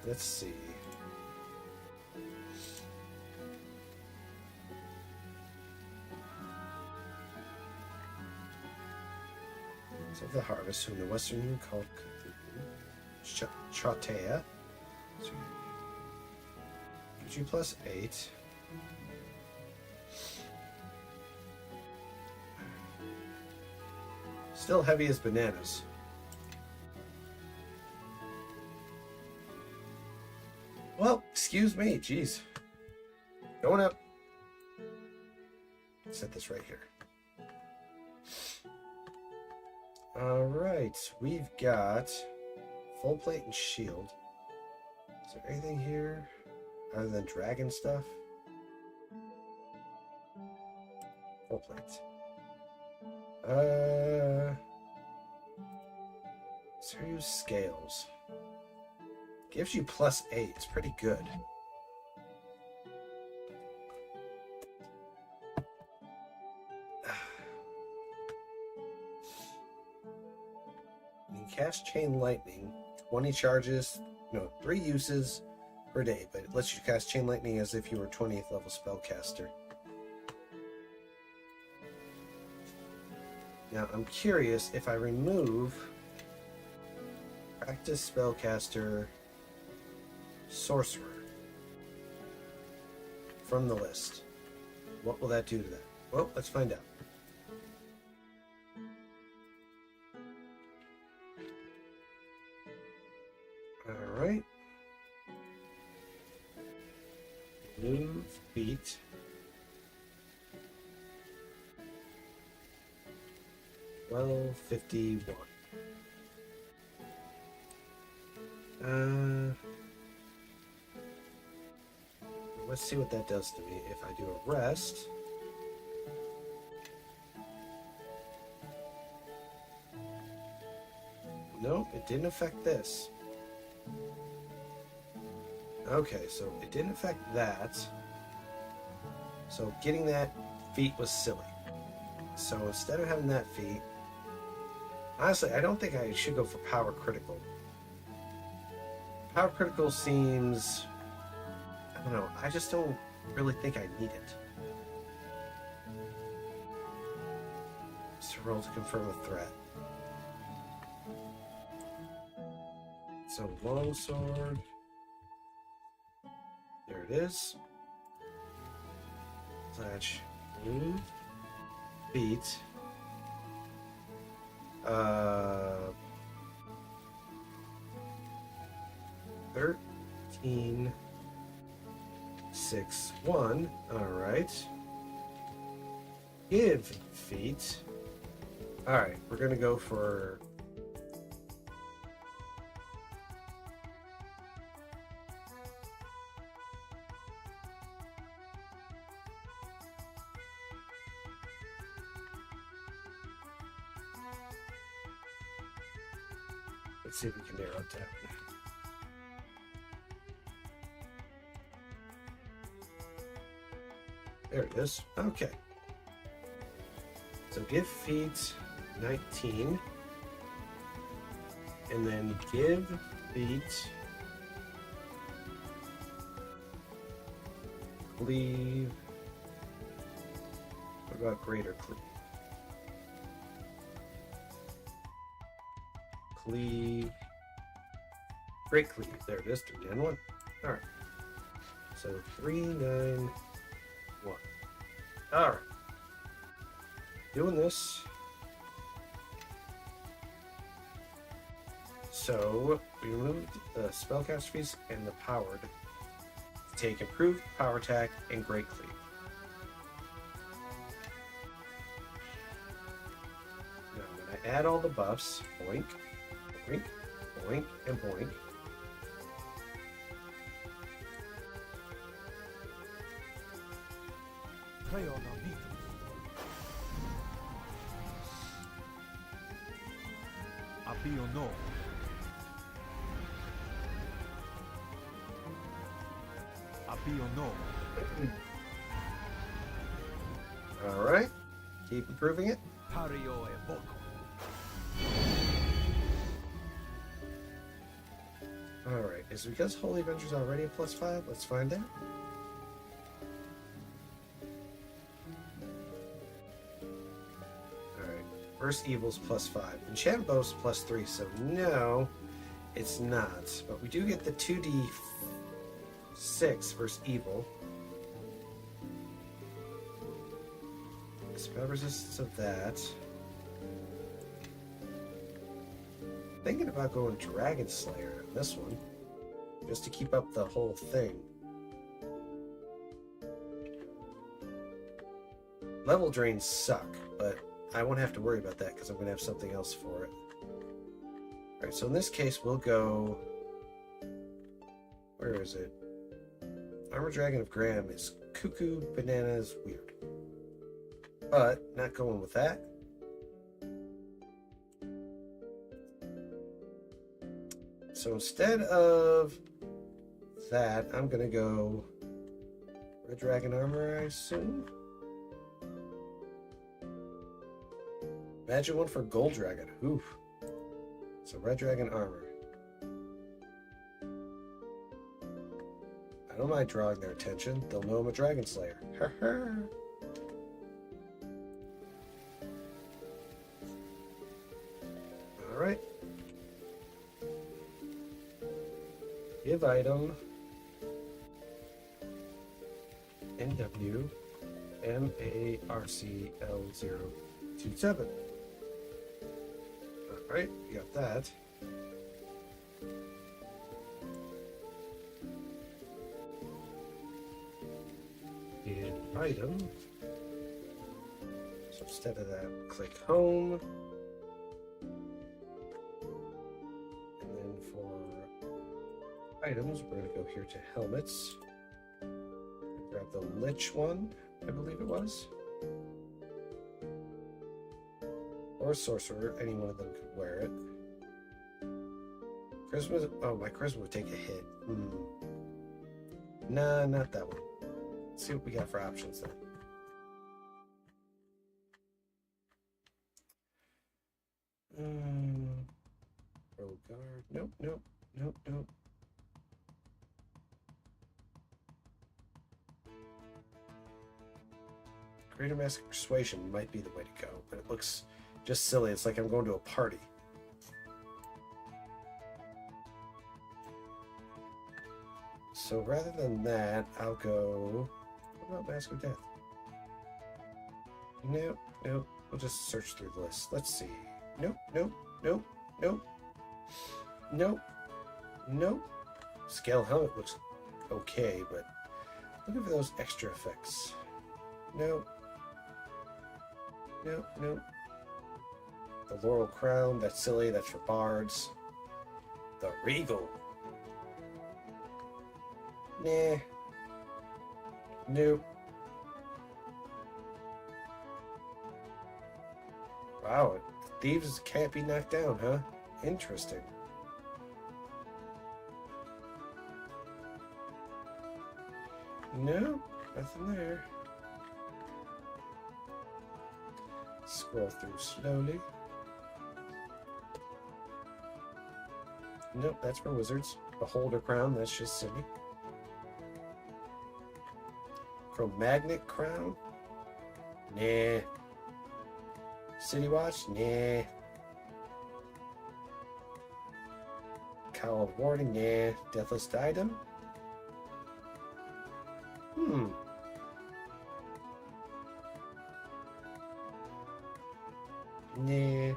Let's see. Of the harvest, whom the Western Union called Chatea. Gives you +8. Still heavy as bananas. Well, excuse me, jeez. Going up. Set this right here. Alright, we've got full plate and shield. Is there anything here other than dragon stuff? Full plate. Serious scales. Gives you +8. It's pretty good. Cast Chain Lightning, 20 charges, no, 3 uses per day, but it lets you cast Chain Lightning as if you were 20th level spellcaster. Now, I'm curious if I remove Practice Spellcaster Sorcerer from the list. What will that do to that? Well, let's find out. Alright. Move, beat. Well, 51. Let's see what that does to me if I do a rest. Nope, it didn't affect this. Okay, so it didn't affect that. So getting that feat was silly. So instead of having that feat, honestly, I don't think I should go for power critical. Power critical seems, I don't know, I just don't really think I need it. Just to roll to confirm a threat. So longsword. There it is. Slash move. Beat. 13, 6, 1. Alright. Give feet. Alright, we're gonna go for let's see if we can narrow it down. There it is. Okay. So give feet 19. And then give feet cleave. What about greater cleave? Cleave. Great cleave. There it is. 3, 9, 1. All right. So 3, 9, 1. All right. Doing this. So we removed the spellcaster fees and the powered to take improved power attack and great cleave. Now when I add all the buffs, boink, boink, boink, and boink. Apio no. Apio no. All right, keep improving it. Pario e voco. All right, is it because Holy Avenger's already a +5? Let's find out. All right, First Evil's +5. Enchant Bow's +3, so no, it's not. But we do get the 2d6 versus Evil. Spell resistance of that. Thinking about going Dragon Slayer on this one, just to keep up the whole thing. Level drains suck, but I won't have to worry about that because I'm going to have something else for it. Alright, so in this case, we'll go... Where is it? Armor Dragon of Graham is cuckoo, bananas, weird. But, not going with that. So instead of that, I'm going to go Red Dragon Armor, I assume. Imagine one for Gold Dragon. Oof. So Red Dragon Armor. I don't mind drawing their attention. They'll know I'm a Dragon Slayer. Alright. Give item NW MARCL027. Alright, you got that. Give item. So instead of that, click home. And then for items, we're going to go here to helmets. Grab the Lich one, I believe it was. Or Sorcerer, any one of them could wear it. Charisma, oh, my Charisma would take a hit. Nah, not that one. Let's see what we got for options then. Rogue Guard, nope, nope, nope, nope. Greater Mask of Persuasion might be the way to go, but it looks just silly. It's like I'm going to a party. So rather than that, I'll go... What about Mask of Death? Nope, nope. We'll just search through the list. Let's see. Nope, nope, nope, nope. Nope. Nope. Scale Helmet looks okay, but looking for those extra effects. Nope. Nope, nope. The Laurel Crown, that's silly, that's for bards. The Regal. Nah. Nope. Wow, thieves can't be knocked down, huh? Interesting. No, nothing there. Scroll through slowly. Nope, that's for wizards. Beholder crown, that's just silly. Cro-Magnet crown? Nah. City watch? Nah. Cowl of warding? Nah. Deathless diadem? Nah.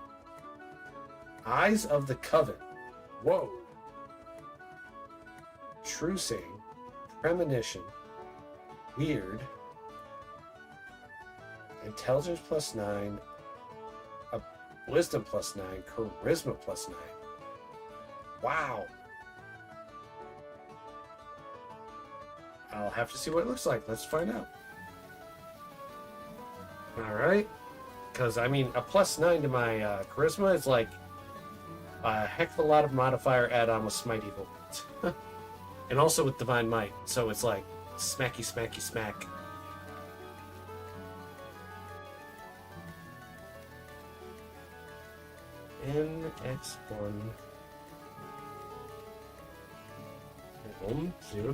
Eyes of the Coven. Whoa. Trucing. Premonition. Weird. Intelligence +9. Wisdom +9. Charisma +9. Wow. I'll have to see what it looks like. Let's find out. Alright. Because, I mean, a +9 to my charisma is like a heck of a lot of modifier add-on with Smite Evil. And also with Divine Might. So it's like smacky, smacky, smack. NX1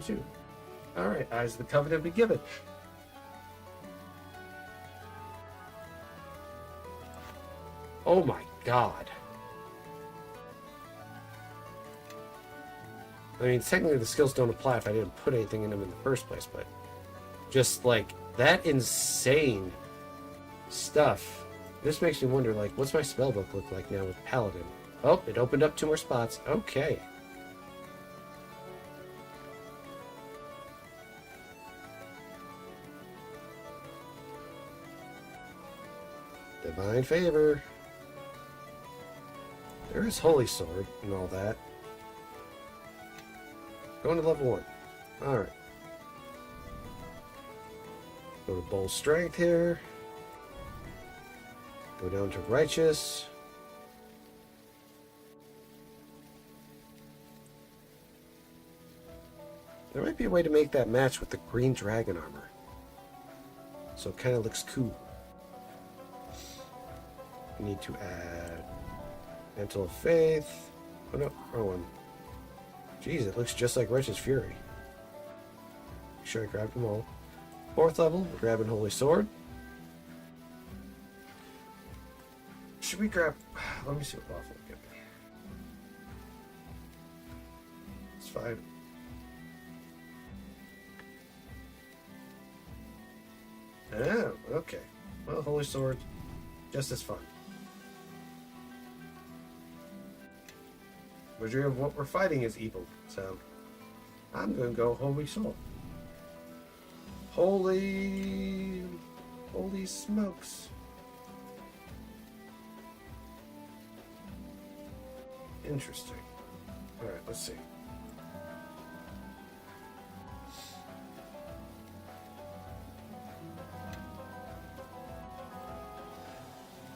02. Alright, Eyes of the Covenant be given. Oh my god. I mean, technically the skills don't apply if I didn't put anything in them in the first place, but just like that insane stuff. This makes me wonder, like, what's my spellbook look like now with Paladin? Oh, it opened up 2 more spots. Okay. Divine Favor. There is Holy Sword and all that. Going to level 1. Alright. Go to Bold Strength here. Go down to Righteous. There might be a way to make that match with the green dragon armor. So it kind of looks cool. We need to add Mantle of Faith. Oh no, wrong one. Jeez, it looks just like Righteous Fury. Make sure I grabbed them all. 4th level, we're grabbing Holy Sword. Should we grab... Let me see what Waffle will give me. It's 5. Oh, okay. Well, Holy Sword, just as fun. Majority of what we're fighting is evil, so I'm gonna go Holy Sword. Holy smokes. Interesting. Alright, let's see.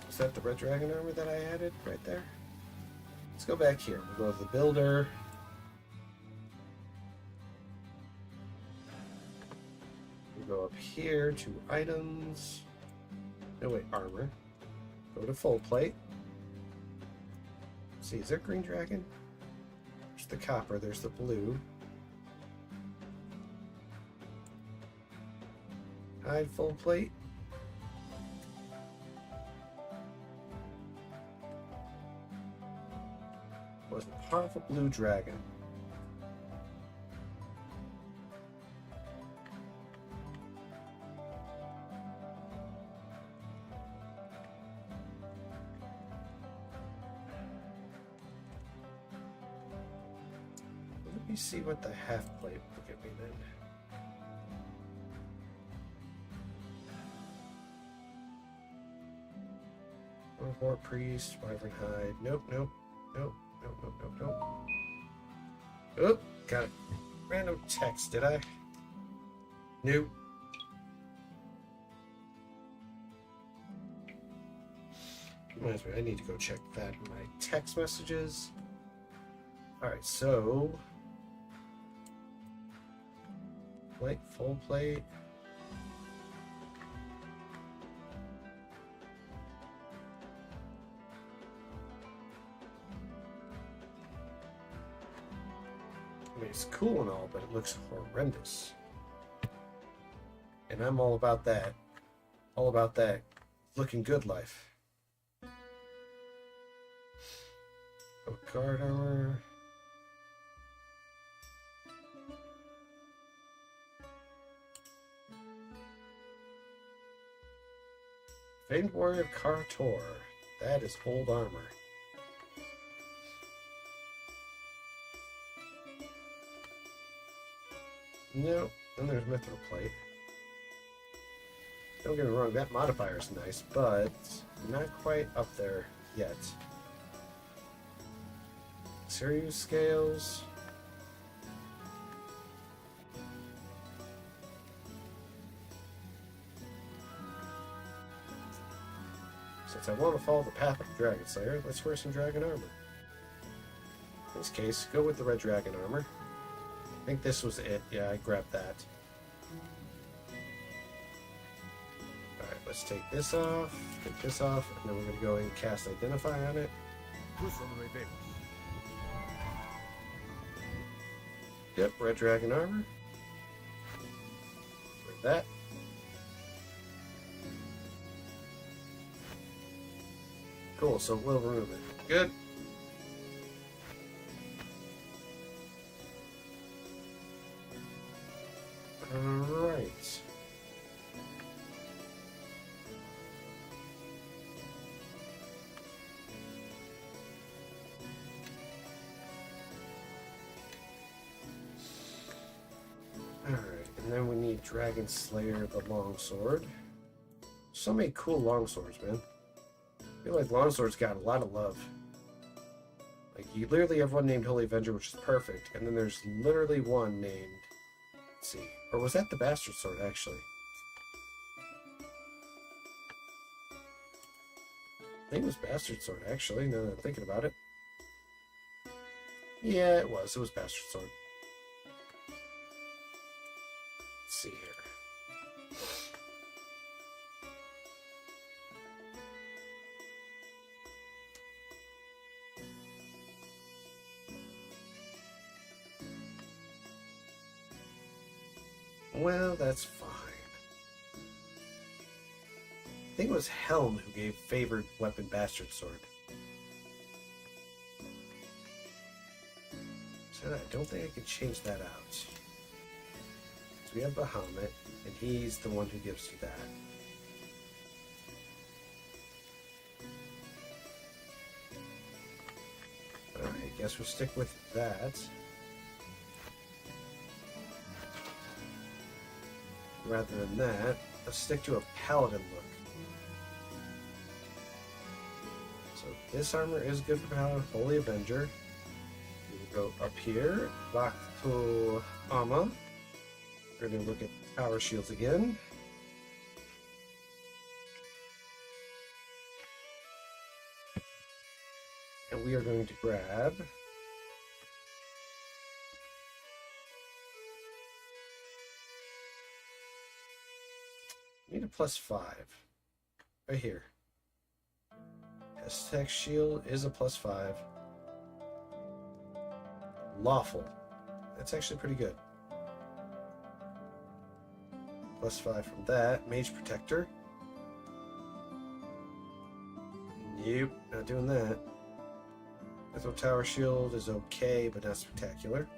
Is that the red dragon armor that I added right there? Let's go back here. We'll go to the builder. We'll go up here to items. No, wait, armor. Go to full plate. See, is there green dragon? There's the copper, there's the blue. Hide full plate. Was a powerful blue dragon. Let me see what the half plate will give me then. War Priest, Wyvern Hide. Nope, nope, nope. Nope, nope, nope, nope. Oop, got it. Random text, did I? Nope. Reminds me, I need to go check that in my text messages. Alright, so... Plate, full plate. I mean, it's cool and all, but it looks horrendous. And I'm all about that. All about that looking good life. Oh, guard armor. Famed Warrior Kartor. That is old armor. No, then there's Mithril Plate. Don't get me wrong, that modifier is nice, but not quite up there yet. Serious Scales. Since I want to follow the path of the Dragon Slayer, let's wear some dragon armor. In this case, go with the red dragon armor. I think this was it. Yeah, I grabbed that. Alright, let's take this off, and then we're going to go and cast Identify on it. Yep, red dragon armor. Like that. Cool, so we'll remove it. Good. Alright. Alright, and then we need Dragon Slayer, the longsword. So many cool longswords, man. I feel like longswords got a lot of love. Like, you literally have one named Holy Avenger, which is perfect, and then there's literally one named... Let's see. Or was that the Bastard Sword, actually? I think it was Bastard Sword, actually, now that I'm thinking about it. Yeah, it was. It was Bastard Sword. Let's see here. Well, that's fine. I think it was Helm who gave favored weapon Bastard Sword. So I don't think I can change that out. So we have Bahamut, and he's the one who gives you that. Alright, I guess we'll stick with that. Rather than that, let's stick to a paladin look. So this armor is good for paladin, Holy Avenger. We will go up here, back to Amma. We're going to look at power shields again. And we are going to grab need a +5 right here. Aztec shield is a +5. Lawful. That's actually pretty good. +5 from that. Mage Protector. Nope, not doing that. Mithril Tower shield is okay, but not spectacular.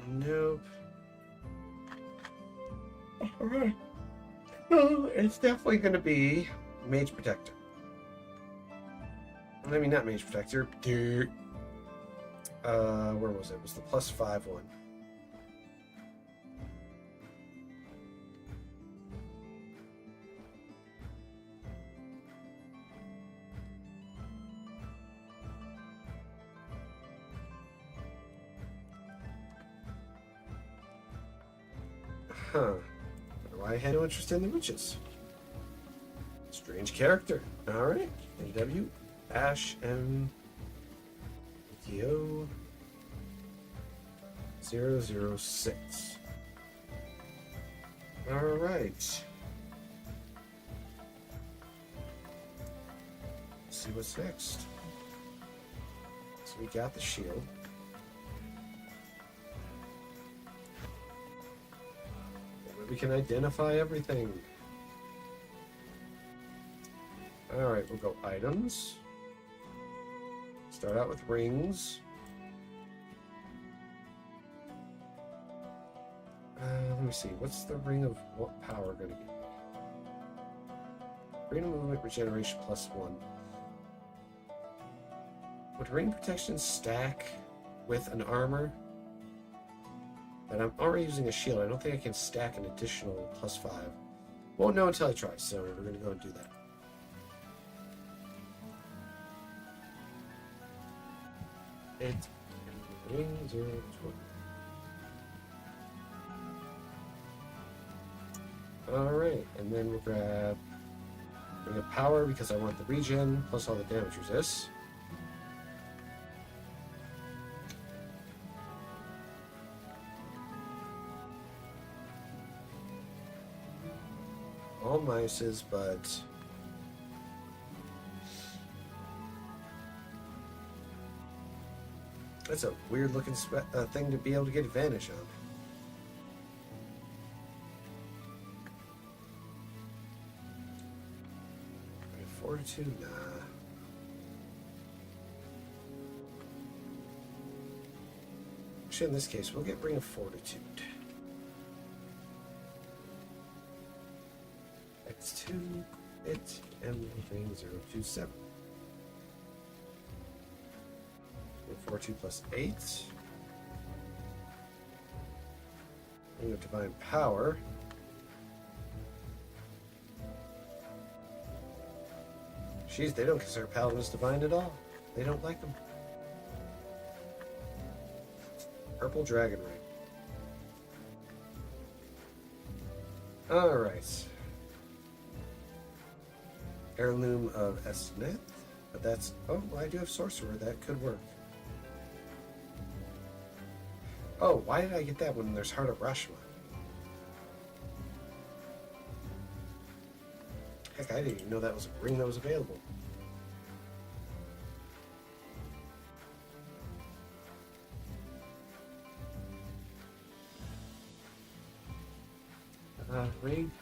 Nope. Alright. No, it's definitely going to be Mage Protector. I mean, not Mage Protector. Where was it? It was the +5 one. Huh. Why I had no interest in the witches. Strange character. Alright. NW. Ash M. VTO 006. Alright. Let's see what's next. We got the shield. Maybe we can identify everything. Alright, we'll go items. Start out with rings. Let me see. What's the ring of what power going to give me? Ring of movement regeneration +1. Would ring protection stack with an armor? But I'm already using a shield. I don't think I can stack an additional +5. Won't know until I try, so we're going to go and do that. It's rings are 20. Alright, and then we'll grab Ring of Power because I want the regen plus all the damage resist. All minuses, but that's a weird looking thing to be able to get advantage on. Fortitude, nah. Actually, in this case, we'll get Ring of Fortitude. X2, it, M, ring 027. Fortitude +8. Ring of Divine Power. Jeez, they don't consider paladins divine at all. They don't like them. Purple Dragon Ring. Alright. Heirloom of Esneth. But that's... Oh, I do have Sorcerer. That could work. Oh, why did I get that when there's Heart of Rashomon? Heck, I didn't even know that was a ring that was available. Ring.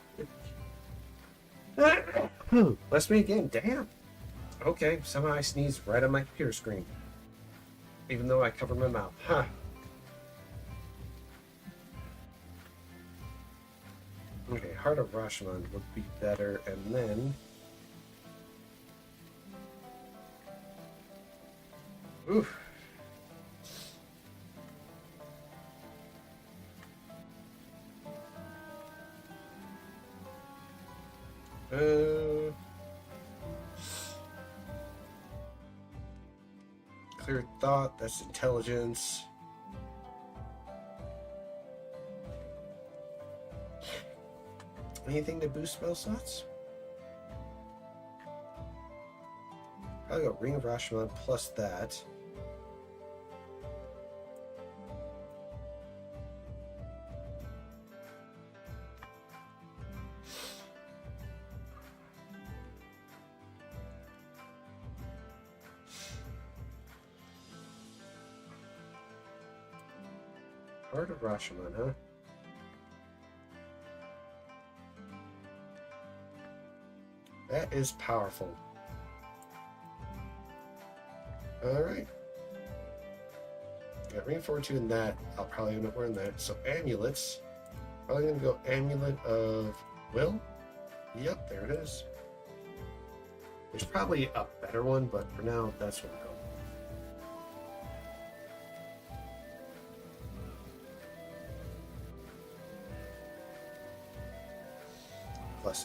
Bless me again. Damn. Okay, somehow I sneezed right on my computer screen. Even though I covered my mouth. Huh. Okay, Heart of Rashomon would be better, and then... Oof. Clear Thought, that's intelligence. Anything to boost spell slots? I'll go Ring of Rashomon plus that. Heart of Rashomon, huh? That is powerful. Alright. Got Ring of Fortitude in that. I'll probably end up wearing that. So amulets. Probably gonna go Amulet of Will. Yep, there it is. There's probably a better one, but for now, that's what we're going.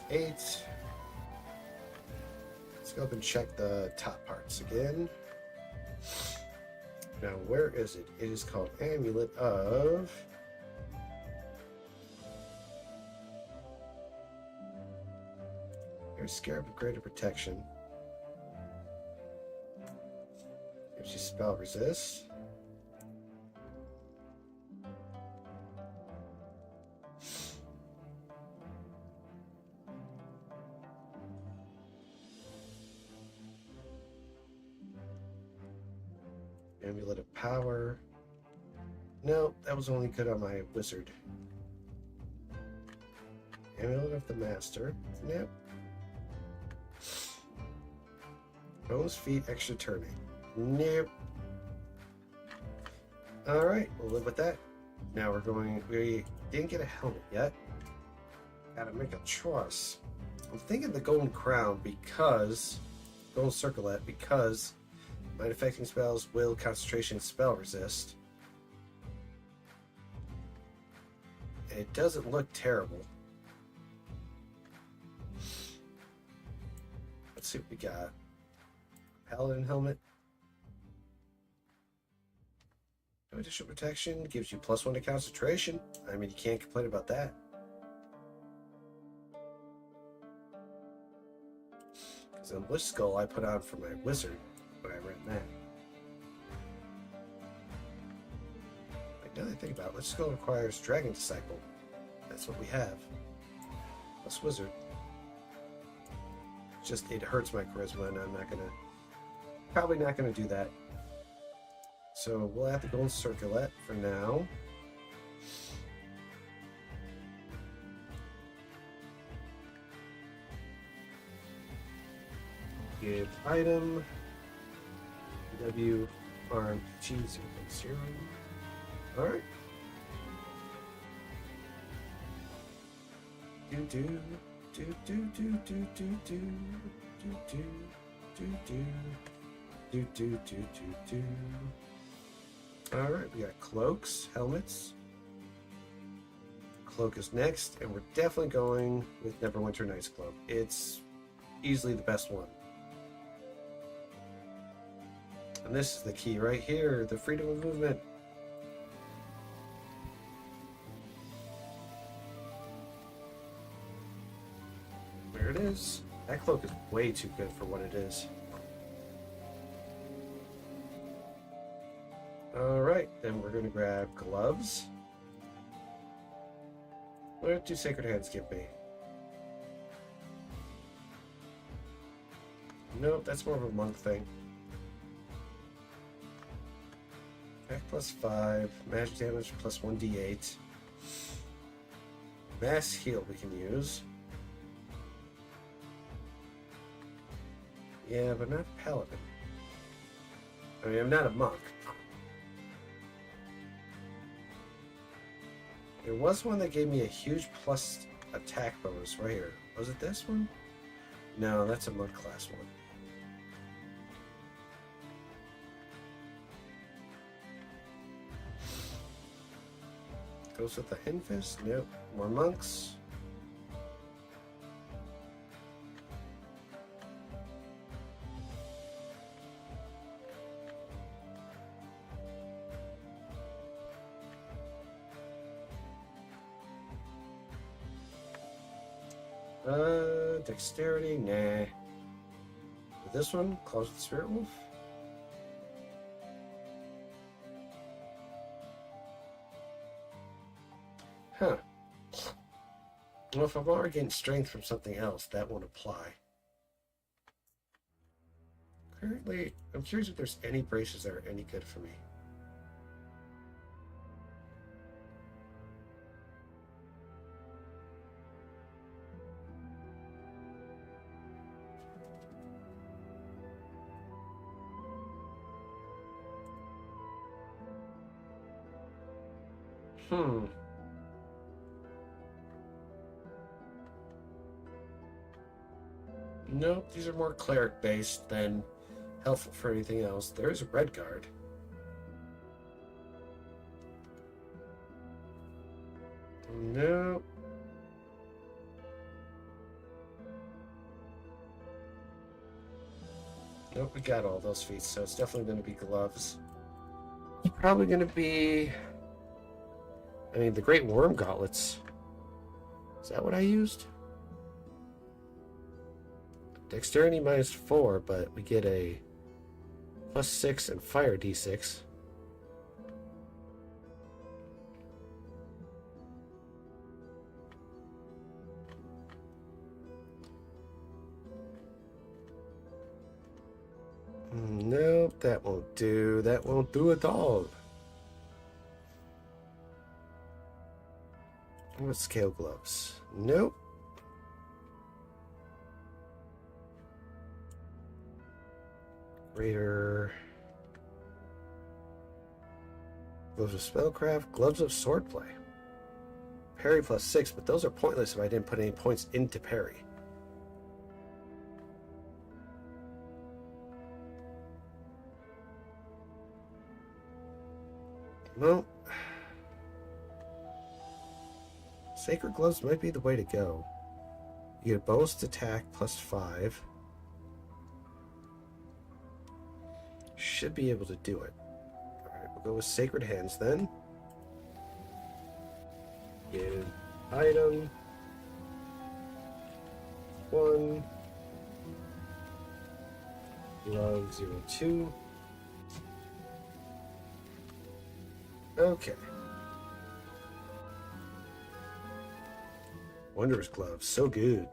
+8. Let's go up and check the top parts again. Now, where is it? It is called Amulet of... There's Scarab of Greater Protection. Gives you spell resist. Amulet of Power. No, that was only good on my wizard. Amulet of the Master. Nope. Bonus feet, extra turning. Nope. Alright, we'll live with that. Now we didn't get a helmet yet. Gotta make a choice. I'm thinking the Golden Crown because, Golden Circlet, because mind affecting spells, will, concentration, spell resist. It doesn't look terrible. Let's see what we got. Paladin helmet. No additional protection. Gives you +1 to concentration. I mean, you can't complain about that. Because on Witch Skull, I put on for my wizard when I ran that. Like, now that I think about it, Witch Skull requires Dragon Disciple. That's what we have. Plus wizard. Just, it hurts my charisma, and I'm not gonna... Probably not gonna do that. So we'll have the Golden Circlet for now. Give item. W arm G0.0. Alright. Do. Alright, we got cloaks, helmets. Cloak is next, and we're definitely going with Neverwinter Night's Cloak. It's easily the best one. And this is the key right here, the freedom of movement. There it is. That cloak is way too good for what it is. Alright, then we're going to grab gloves. What do Sacred Hands give me? Nope, that's more of a monk thing. Attack +5, magic damage +1d8. Mass heal we can use. Yeah, but not paladin. I mean, I'm not a monk. There was one that gave me a huge plus attack bonus right here. Was it this one? No, that's a monk class one. Goes with the Hen Fist? Nope. More monks. Dexterity? Nah. With this one, Claws with the Spirit Wolf. Huh. Well, if I'm already getting strength from something else, that won't apply. Currently, I'm curious if there's any braces that are any good for me. Nope, these are more cleric based than helpful for anything else. There's a red guard. Nope. Nope, we got all those feats, so it's definitely going to be gloves. It's probably going to be... I mean, the Great Worm Gauntlets. Is that what I used? Dexterity -4, but we get a +6 and fire d6. Nope, That won't do. That won't do at all. What scale gloves? Nope. Greater. Gloves of spellcraft. Gloves of swordplay. Parry +6, but those are pointless if I didn't put any points into parry. Well, Sacred Gloves might be the way to go. You get a bonus attack +5. Should be able to do it. Alright, we'll go with Sacred Hands then. Get item. 1. Glove 02. Okay. Wondrous Gloves, so good.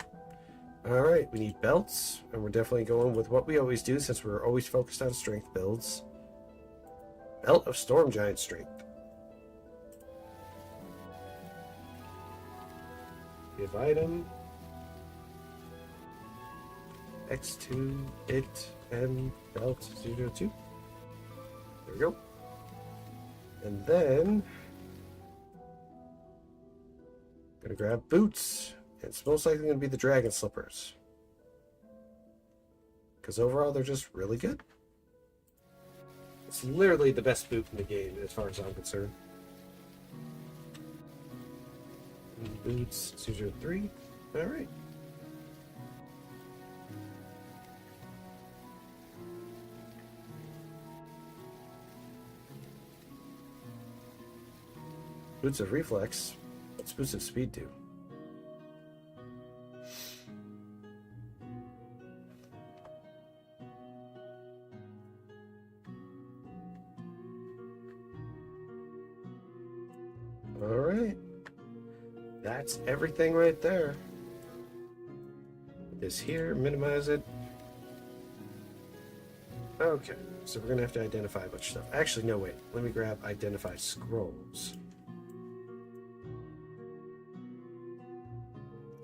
Alright, we need belts, and we're definitely going with what we always do since we're always focused on strength builds. Belt of Storm Giant Strength. Give item. X2, it, M, belt 02. There we go. And then, gonna grab boots. It's most likely gonna be the dragon slippers. Because overall, they're just really good. It's literally the best boot in the game, as far as I'm concerned. And boots 03. All right. Boots of Reflex. What's Boots of Speed do? Alright. That's everything right there. This here, minimize it. Okay, so we're gonna have to identify a bunch of stuff. Actually, no, wait. Let me grab Identify Scrolls.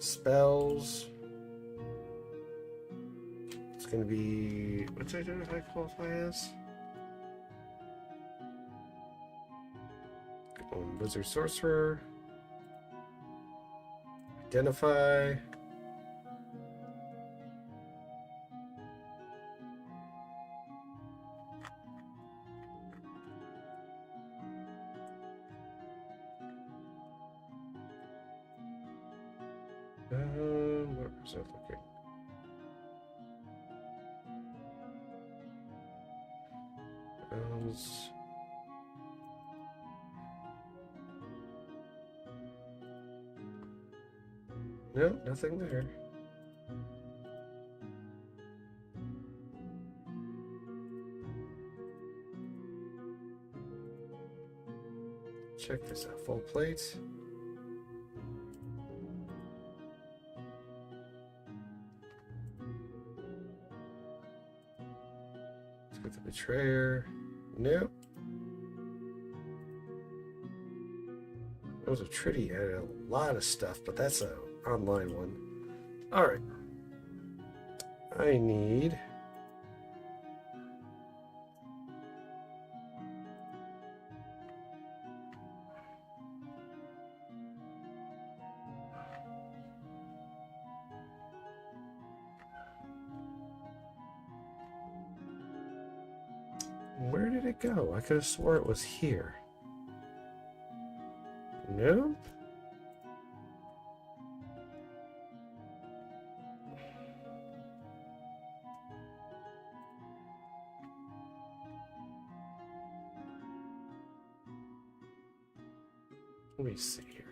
Spells. It's gonna be, what's Identify qualify as? Wizard Sorcerer. Identify. What was that looking? No, nothing there. Check this out. Full plate. Let's get the Betrayer. Nope. Those are Tritty added a lot of stuff, but that's a online one. Alright. I need where did it go? I could have swore it was here. Nope. Let me see here.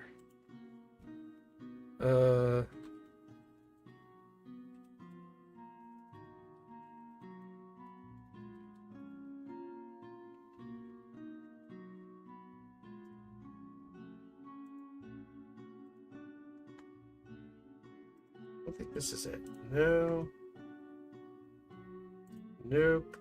I think this is it. No. Nope.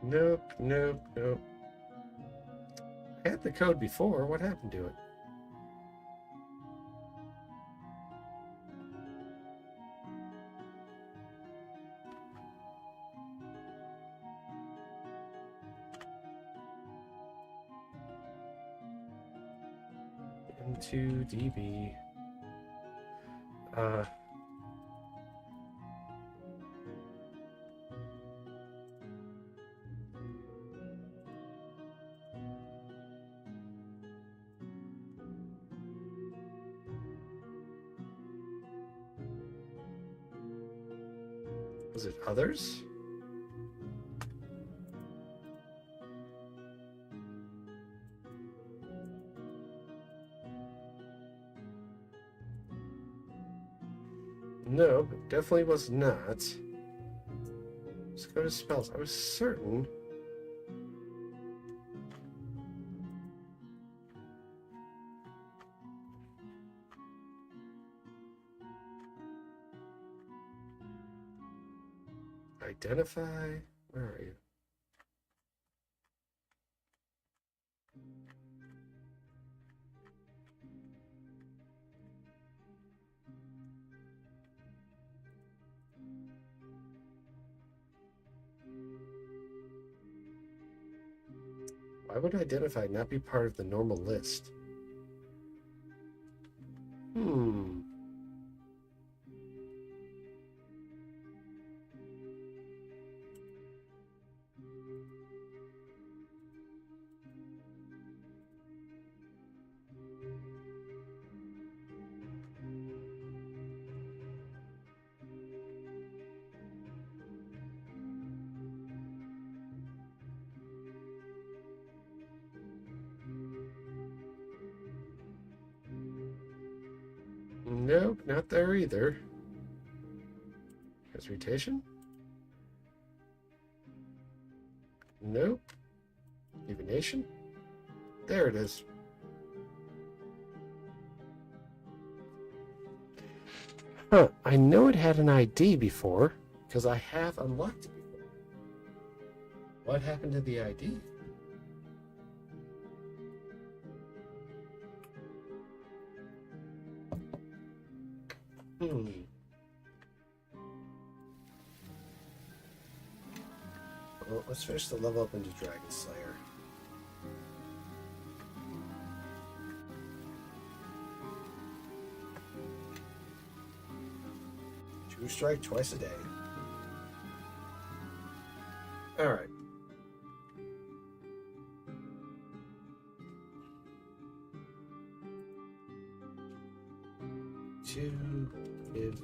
Nope, nope, nope. I had the code before. What happened to it? Into DB. Was it others? No, it definitely was not. Let's go to spells. I was certain. Identify. Where are you? Why would identify not be part of the normal list? Nope, not there either. Transmutation? Nope. Divination? There it is. Huh, I know it had an ID before, because I have unlocked it before. What happened to the ID? Well, let's finish the level up into Dragon Slayer. Two strike twice a day. Alright. Two, give.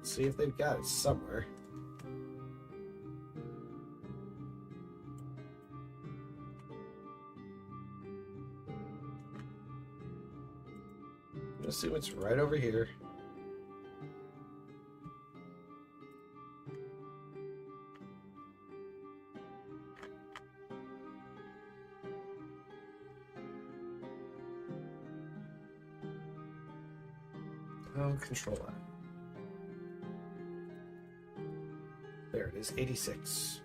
See if they've got it somewhere. I'm assuming it's right over here. I'll control that. There it is, 86.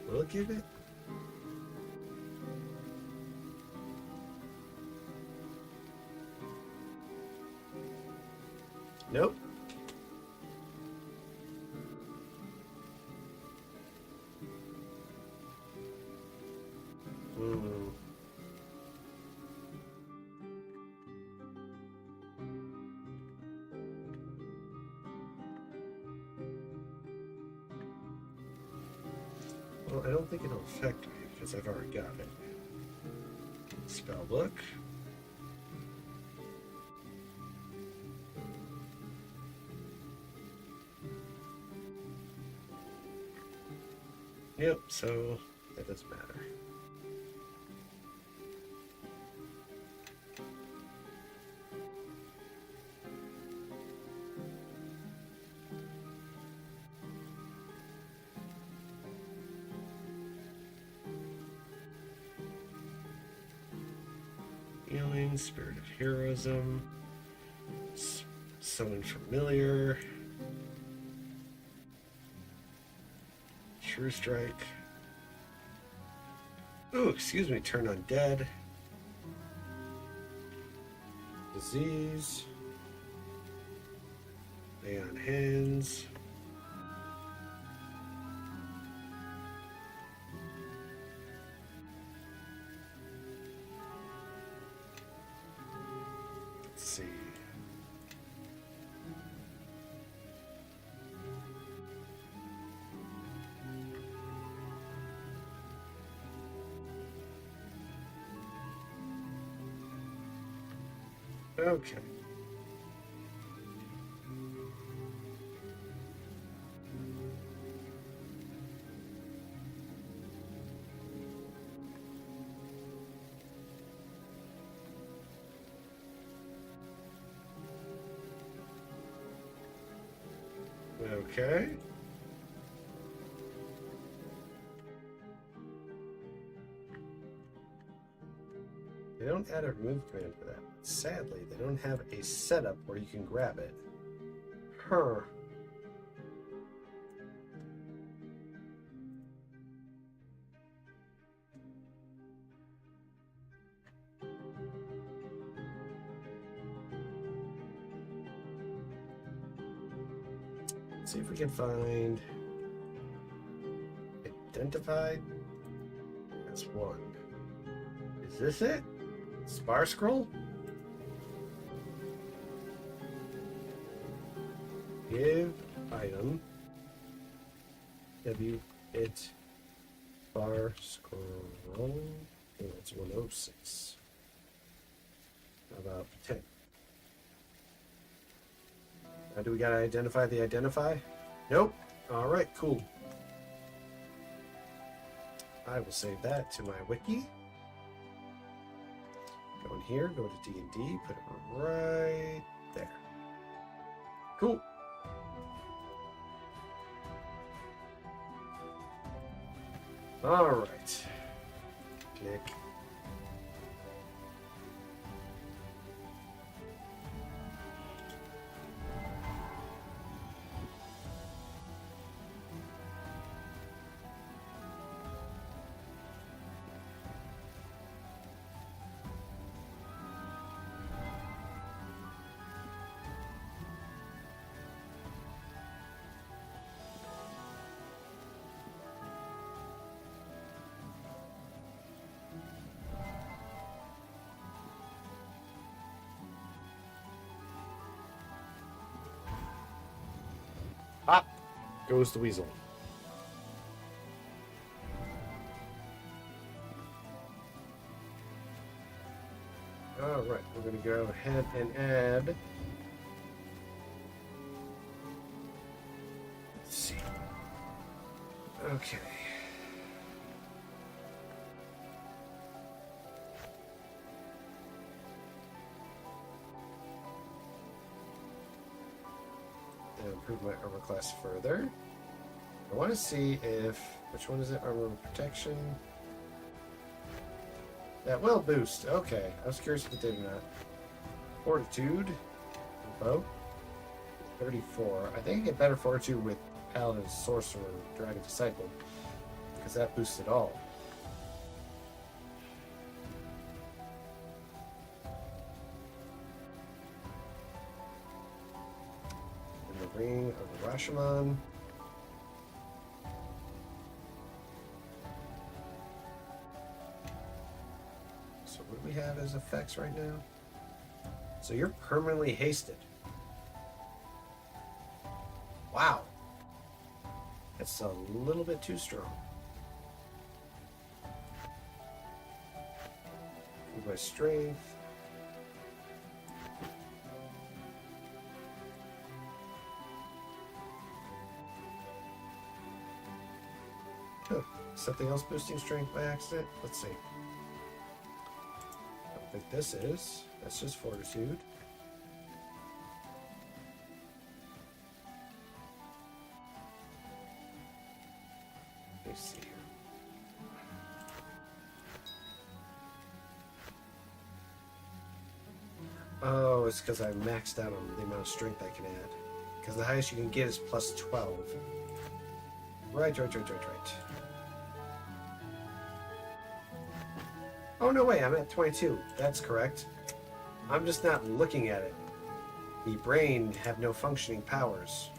Will it give it? Nope. Well, I don't think it'll affect me because I've already got it. Spell book. Yep, so that doesn't matter. Healing, Spirit of Heroism. Summon familiar. True strike. Oh, excuse me. Turn undead. Disease. Lay on hands. Let's see. Okay. Okay. They don't add a remove command for that. Sadly, they don't have a setup where you can grab it. Huh. Let's see if we can find identified. That's one. Is this it? Spar scroll? Give item. W it bar scroll. Oh, that's 106. How about 10? Now, do we gotta identify the identify? Nope. Alright, cool. I will save that to my wiki. Go in here, go to D&D, put it right there. Cool. Alright. Click. Pop goes the weasel. All right, we're going to go ahead and add. Let's see. Okay. And improve my armor class further. I want to see if, which one is it? Armor protection. That will boost. Okay. I was curious if it did or not. Fortitude. Bow. 34. I think I get better fortitude with Paladin, Sorcerer, Dragon Disciple. Because that boosts it all. And the Ring of Rashomon. So what do we have as effects right now? So you're permanently hasted. Wow. That's a little bit too strong. With my strength. Huh. Something else boosting strength by accident? Let's see. I don't think this is. That's just fortitude. Let me see here. Oh, it's because I maxed out on the amount of strength I can add. Because the highest you can get is plus 12. Right. Oh, no way, I'm at 22. That's correct. I'm just not looking at it. The brain have no functioning powers.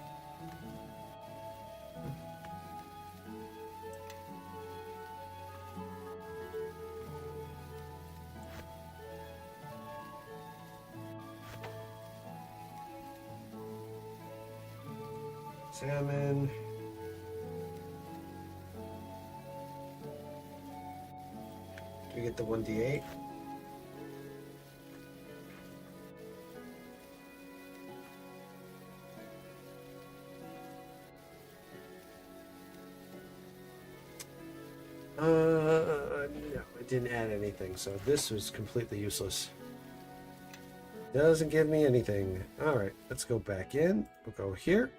Salmon. Do we get the 1d8? No, it didn't add anything, so this was completely useless. Doesn't give me anything. Alright, let's go back in. We'll go here.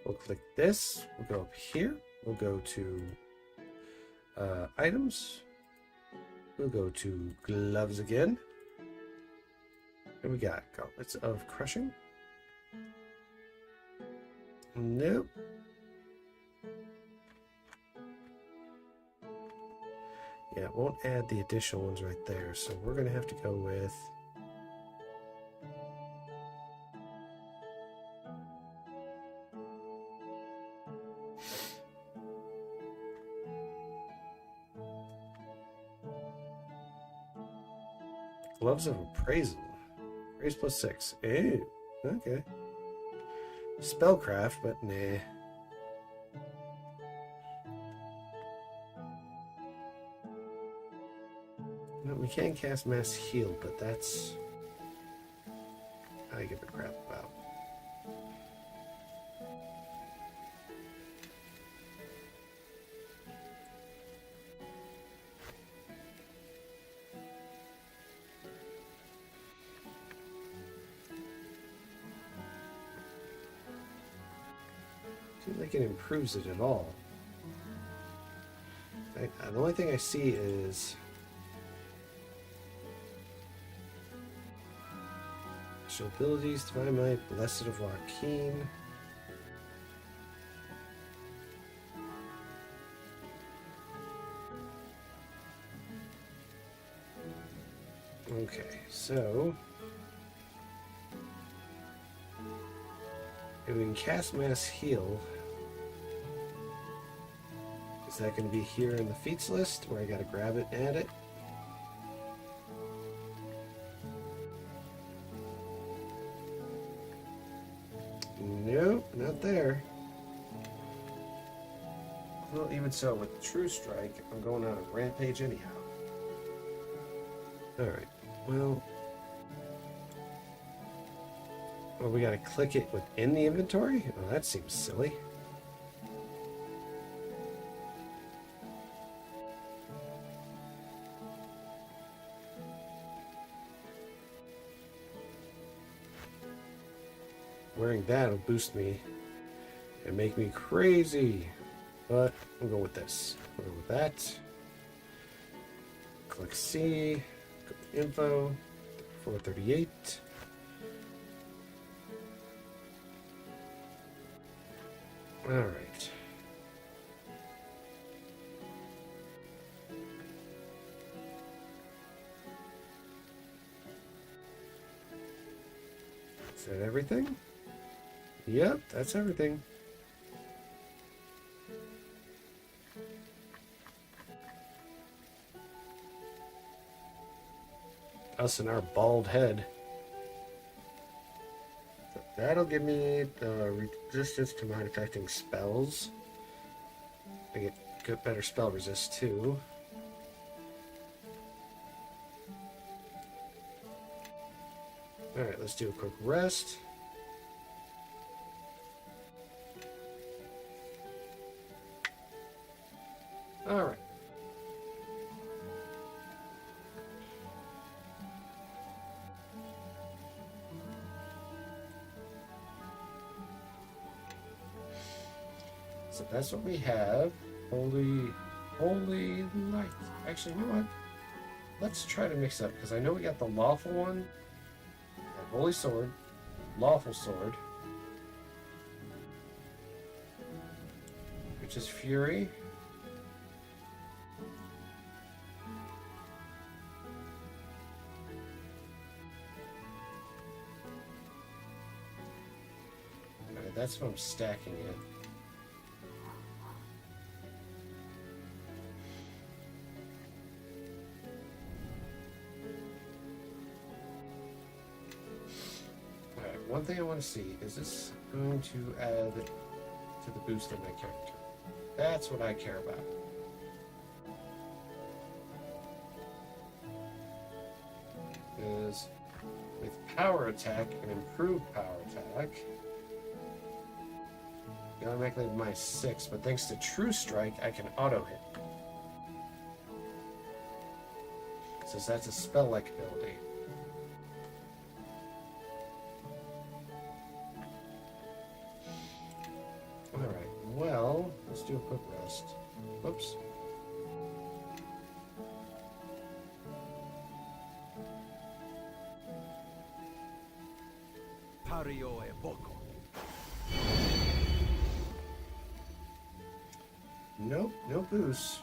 We'll click this. We'll go up here. We'll go to items. We'll go to gloves again. What we got? Gauntlets of crushing. Nope. Yeah, it won't add the additional ones right there, so we're going to have to go with... Gloves of Appraisal. Raise plus 6. Ew. Okay. Spellcraft, but nah. No, we can cast Mass Heal, but that's... I give a crap about. Seems like it improves it at all. The only thing I see is... Special abilities, Divine Might, Blessed of Joaquin. Okay, so... if we can cast Mass Heal... is that going to be here in the feats list, where I gotta grab it and add it? Nope, not there. Well, even so, with True Strike, I'm going on a rampage anyhow. Alright, well... well, we gotta click it within the inventory? Well, that seems silly. Wearing that will boost me and make me crazy. But we'll go with this. We'll go with that. Click C. Go to info. 438. Alright. Is that everything? Yep, that's everything. Us and our bald head. So that'll give me the resistance to mind-affecting spells. I get good, better spell resist too. Alright, let's do a quick rest. Alright. So that's what we have. Holy light. Actually, you know what? Let's try to mix up, because I know we got the lawful one, Holy Sword, Lawful Sword, which is Fury. Alright, that's what I'm stacking it. One thing I want to see, is this going to add to the boost of my character? That's what I care about. Because with power attack and improved power attack, you automatically have my 6, but thanks to True Strike, I can auto hit. Since that's a spell-like ability. Alright, well, let's do a quick rest. Whoops. Pario e poco. Nope, no boost.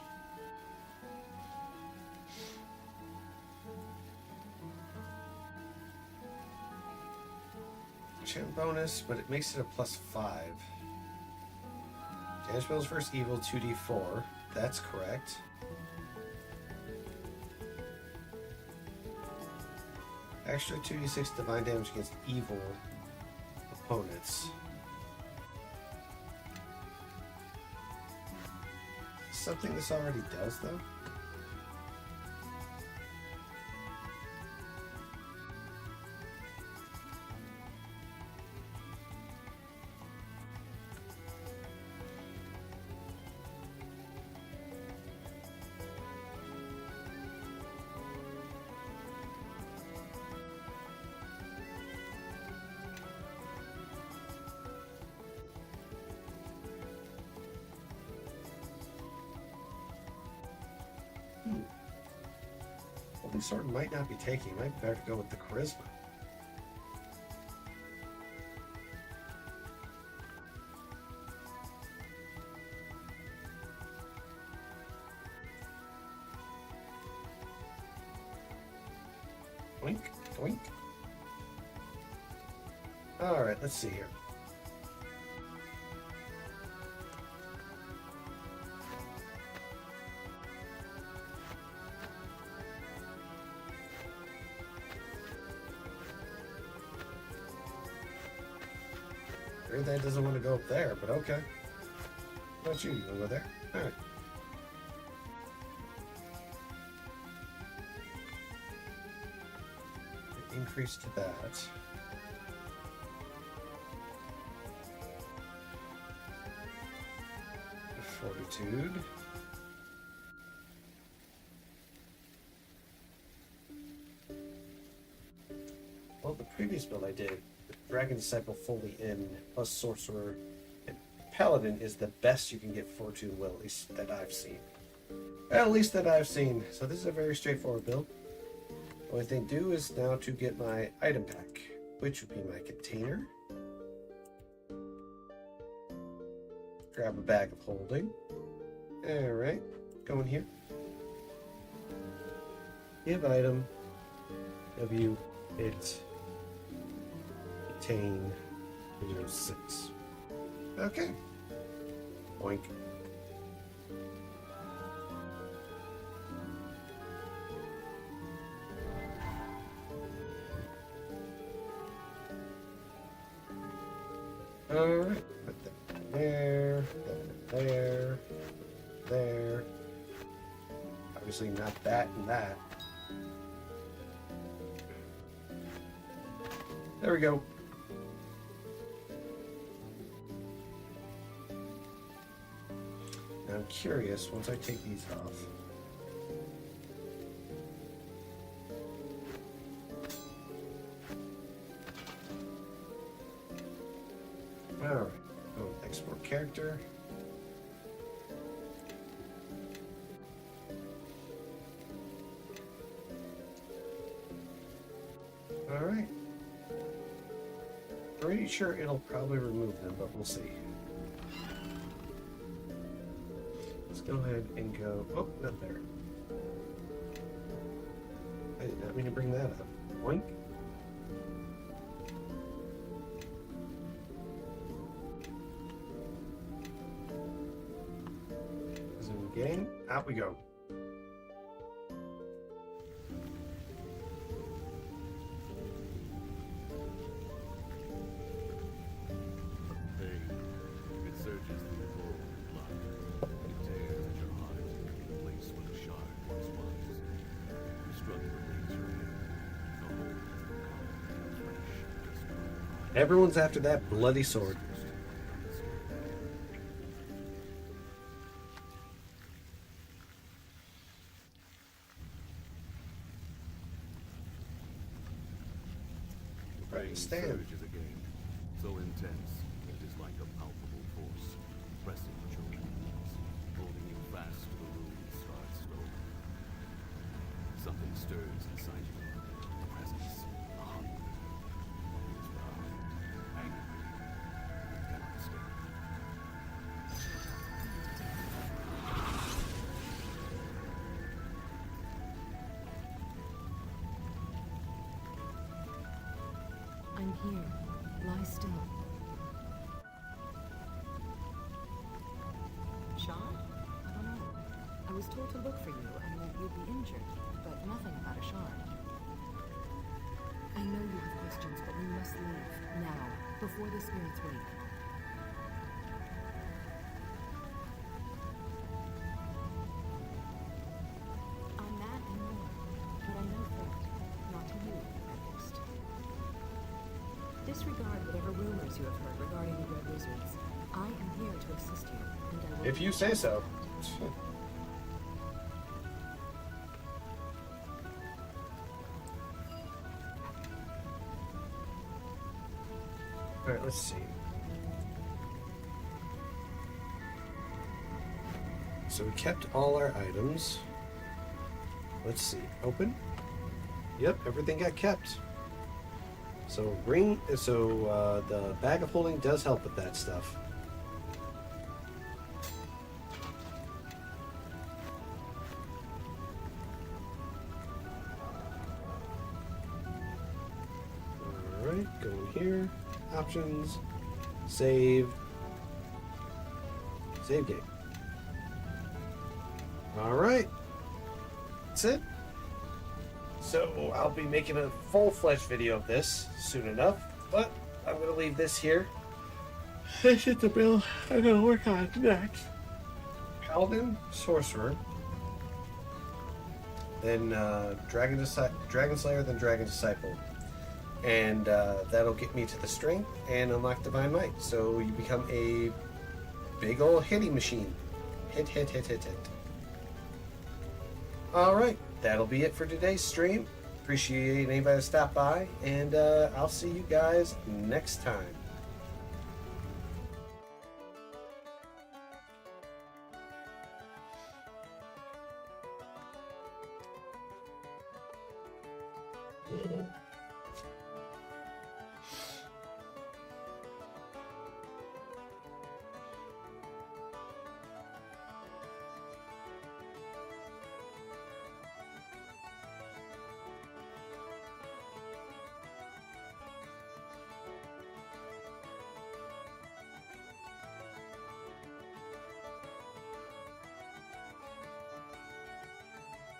Champ bonus, but it makes it a +5. Damage spells versus evil 2d4. That's correct. Extra 2d6 divine damage against evil opponents. Something this already does, though. Well, this sword might not be taking. Might be better to go with the charisma. Doink, doink. All right, let's see here. That doesn't want to go up there, but okay. How about you? You want to go there? All right. Increase to that. Fortitude. Well, the previous build I did, Dragon Disciple fully in, plus Sorcerer and Paladin is the best you can get Fortune Will, at least that I've seen. At least that I've seen. So this is a very straightforward build. The only thing to do is now to get my item pack, which would be my container. Grab a bag of holding. Alright, go in here. Give item. W. It. Contain 06. Okay. Boink. Alright. Put that there. There. There. Obviously not that and that. There we go. Now I'm curious, once I take these off. Alright, go export character. Alright. pretty sure it'll probably remove them, but we'll see. Let's go ahead and go. Oh, not there. I did not mean to bring that up. Boink. Zoom game. Out we go. Pain. It surges through your whole blood. It tears at your heart in the place where the shard once was. You struggle to raise your head. The hole has become flesh and destroyed. Everyone's after that bloody sword. Right, Pain stand. surges again, so intense it is like a palpable force, pressing at your veins, holding you fast to the ruined scarred stone. Something stirs inside you, a presence, a hunger. It is loud, angry, it cannot escape. I'm here. Lie still. Sean? I don't know. I was told to look for you and that you'd be injured, but nothing about a shard. I know you have questions, but we must leave now, before the spirits wake. On that and more, but I know that, not to you, at least. Disregard whatever rumors you have heard regarding the Red Wizards. I am here to assist you, and I will... If you say so. Alright, let's see. So we kept all our items. Let's see. Open. Yep, everything got kept. So the bag of holding does help with that stuff. Alright, go in here. Options. Save. Save game. Alright. That's it. So I'll be making a full-fledged video of this soon enough, but I'm going to leave this here. This is the build I'm going to work on next. Paladin, Sorcerer, then Dragon Slayer, then Dragon Disciple. And that'll get me to the strength and unlock Divine Might. So you become a big old hitting machine. Hit, hit, hit, hit, hit. Alright, that'll be it for today's stream. Appreciate anybody that stopped by, and I'll see you guys next time. Yeah.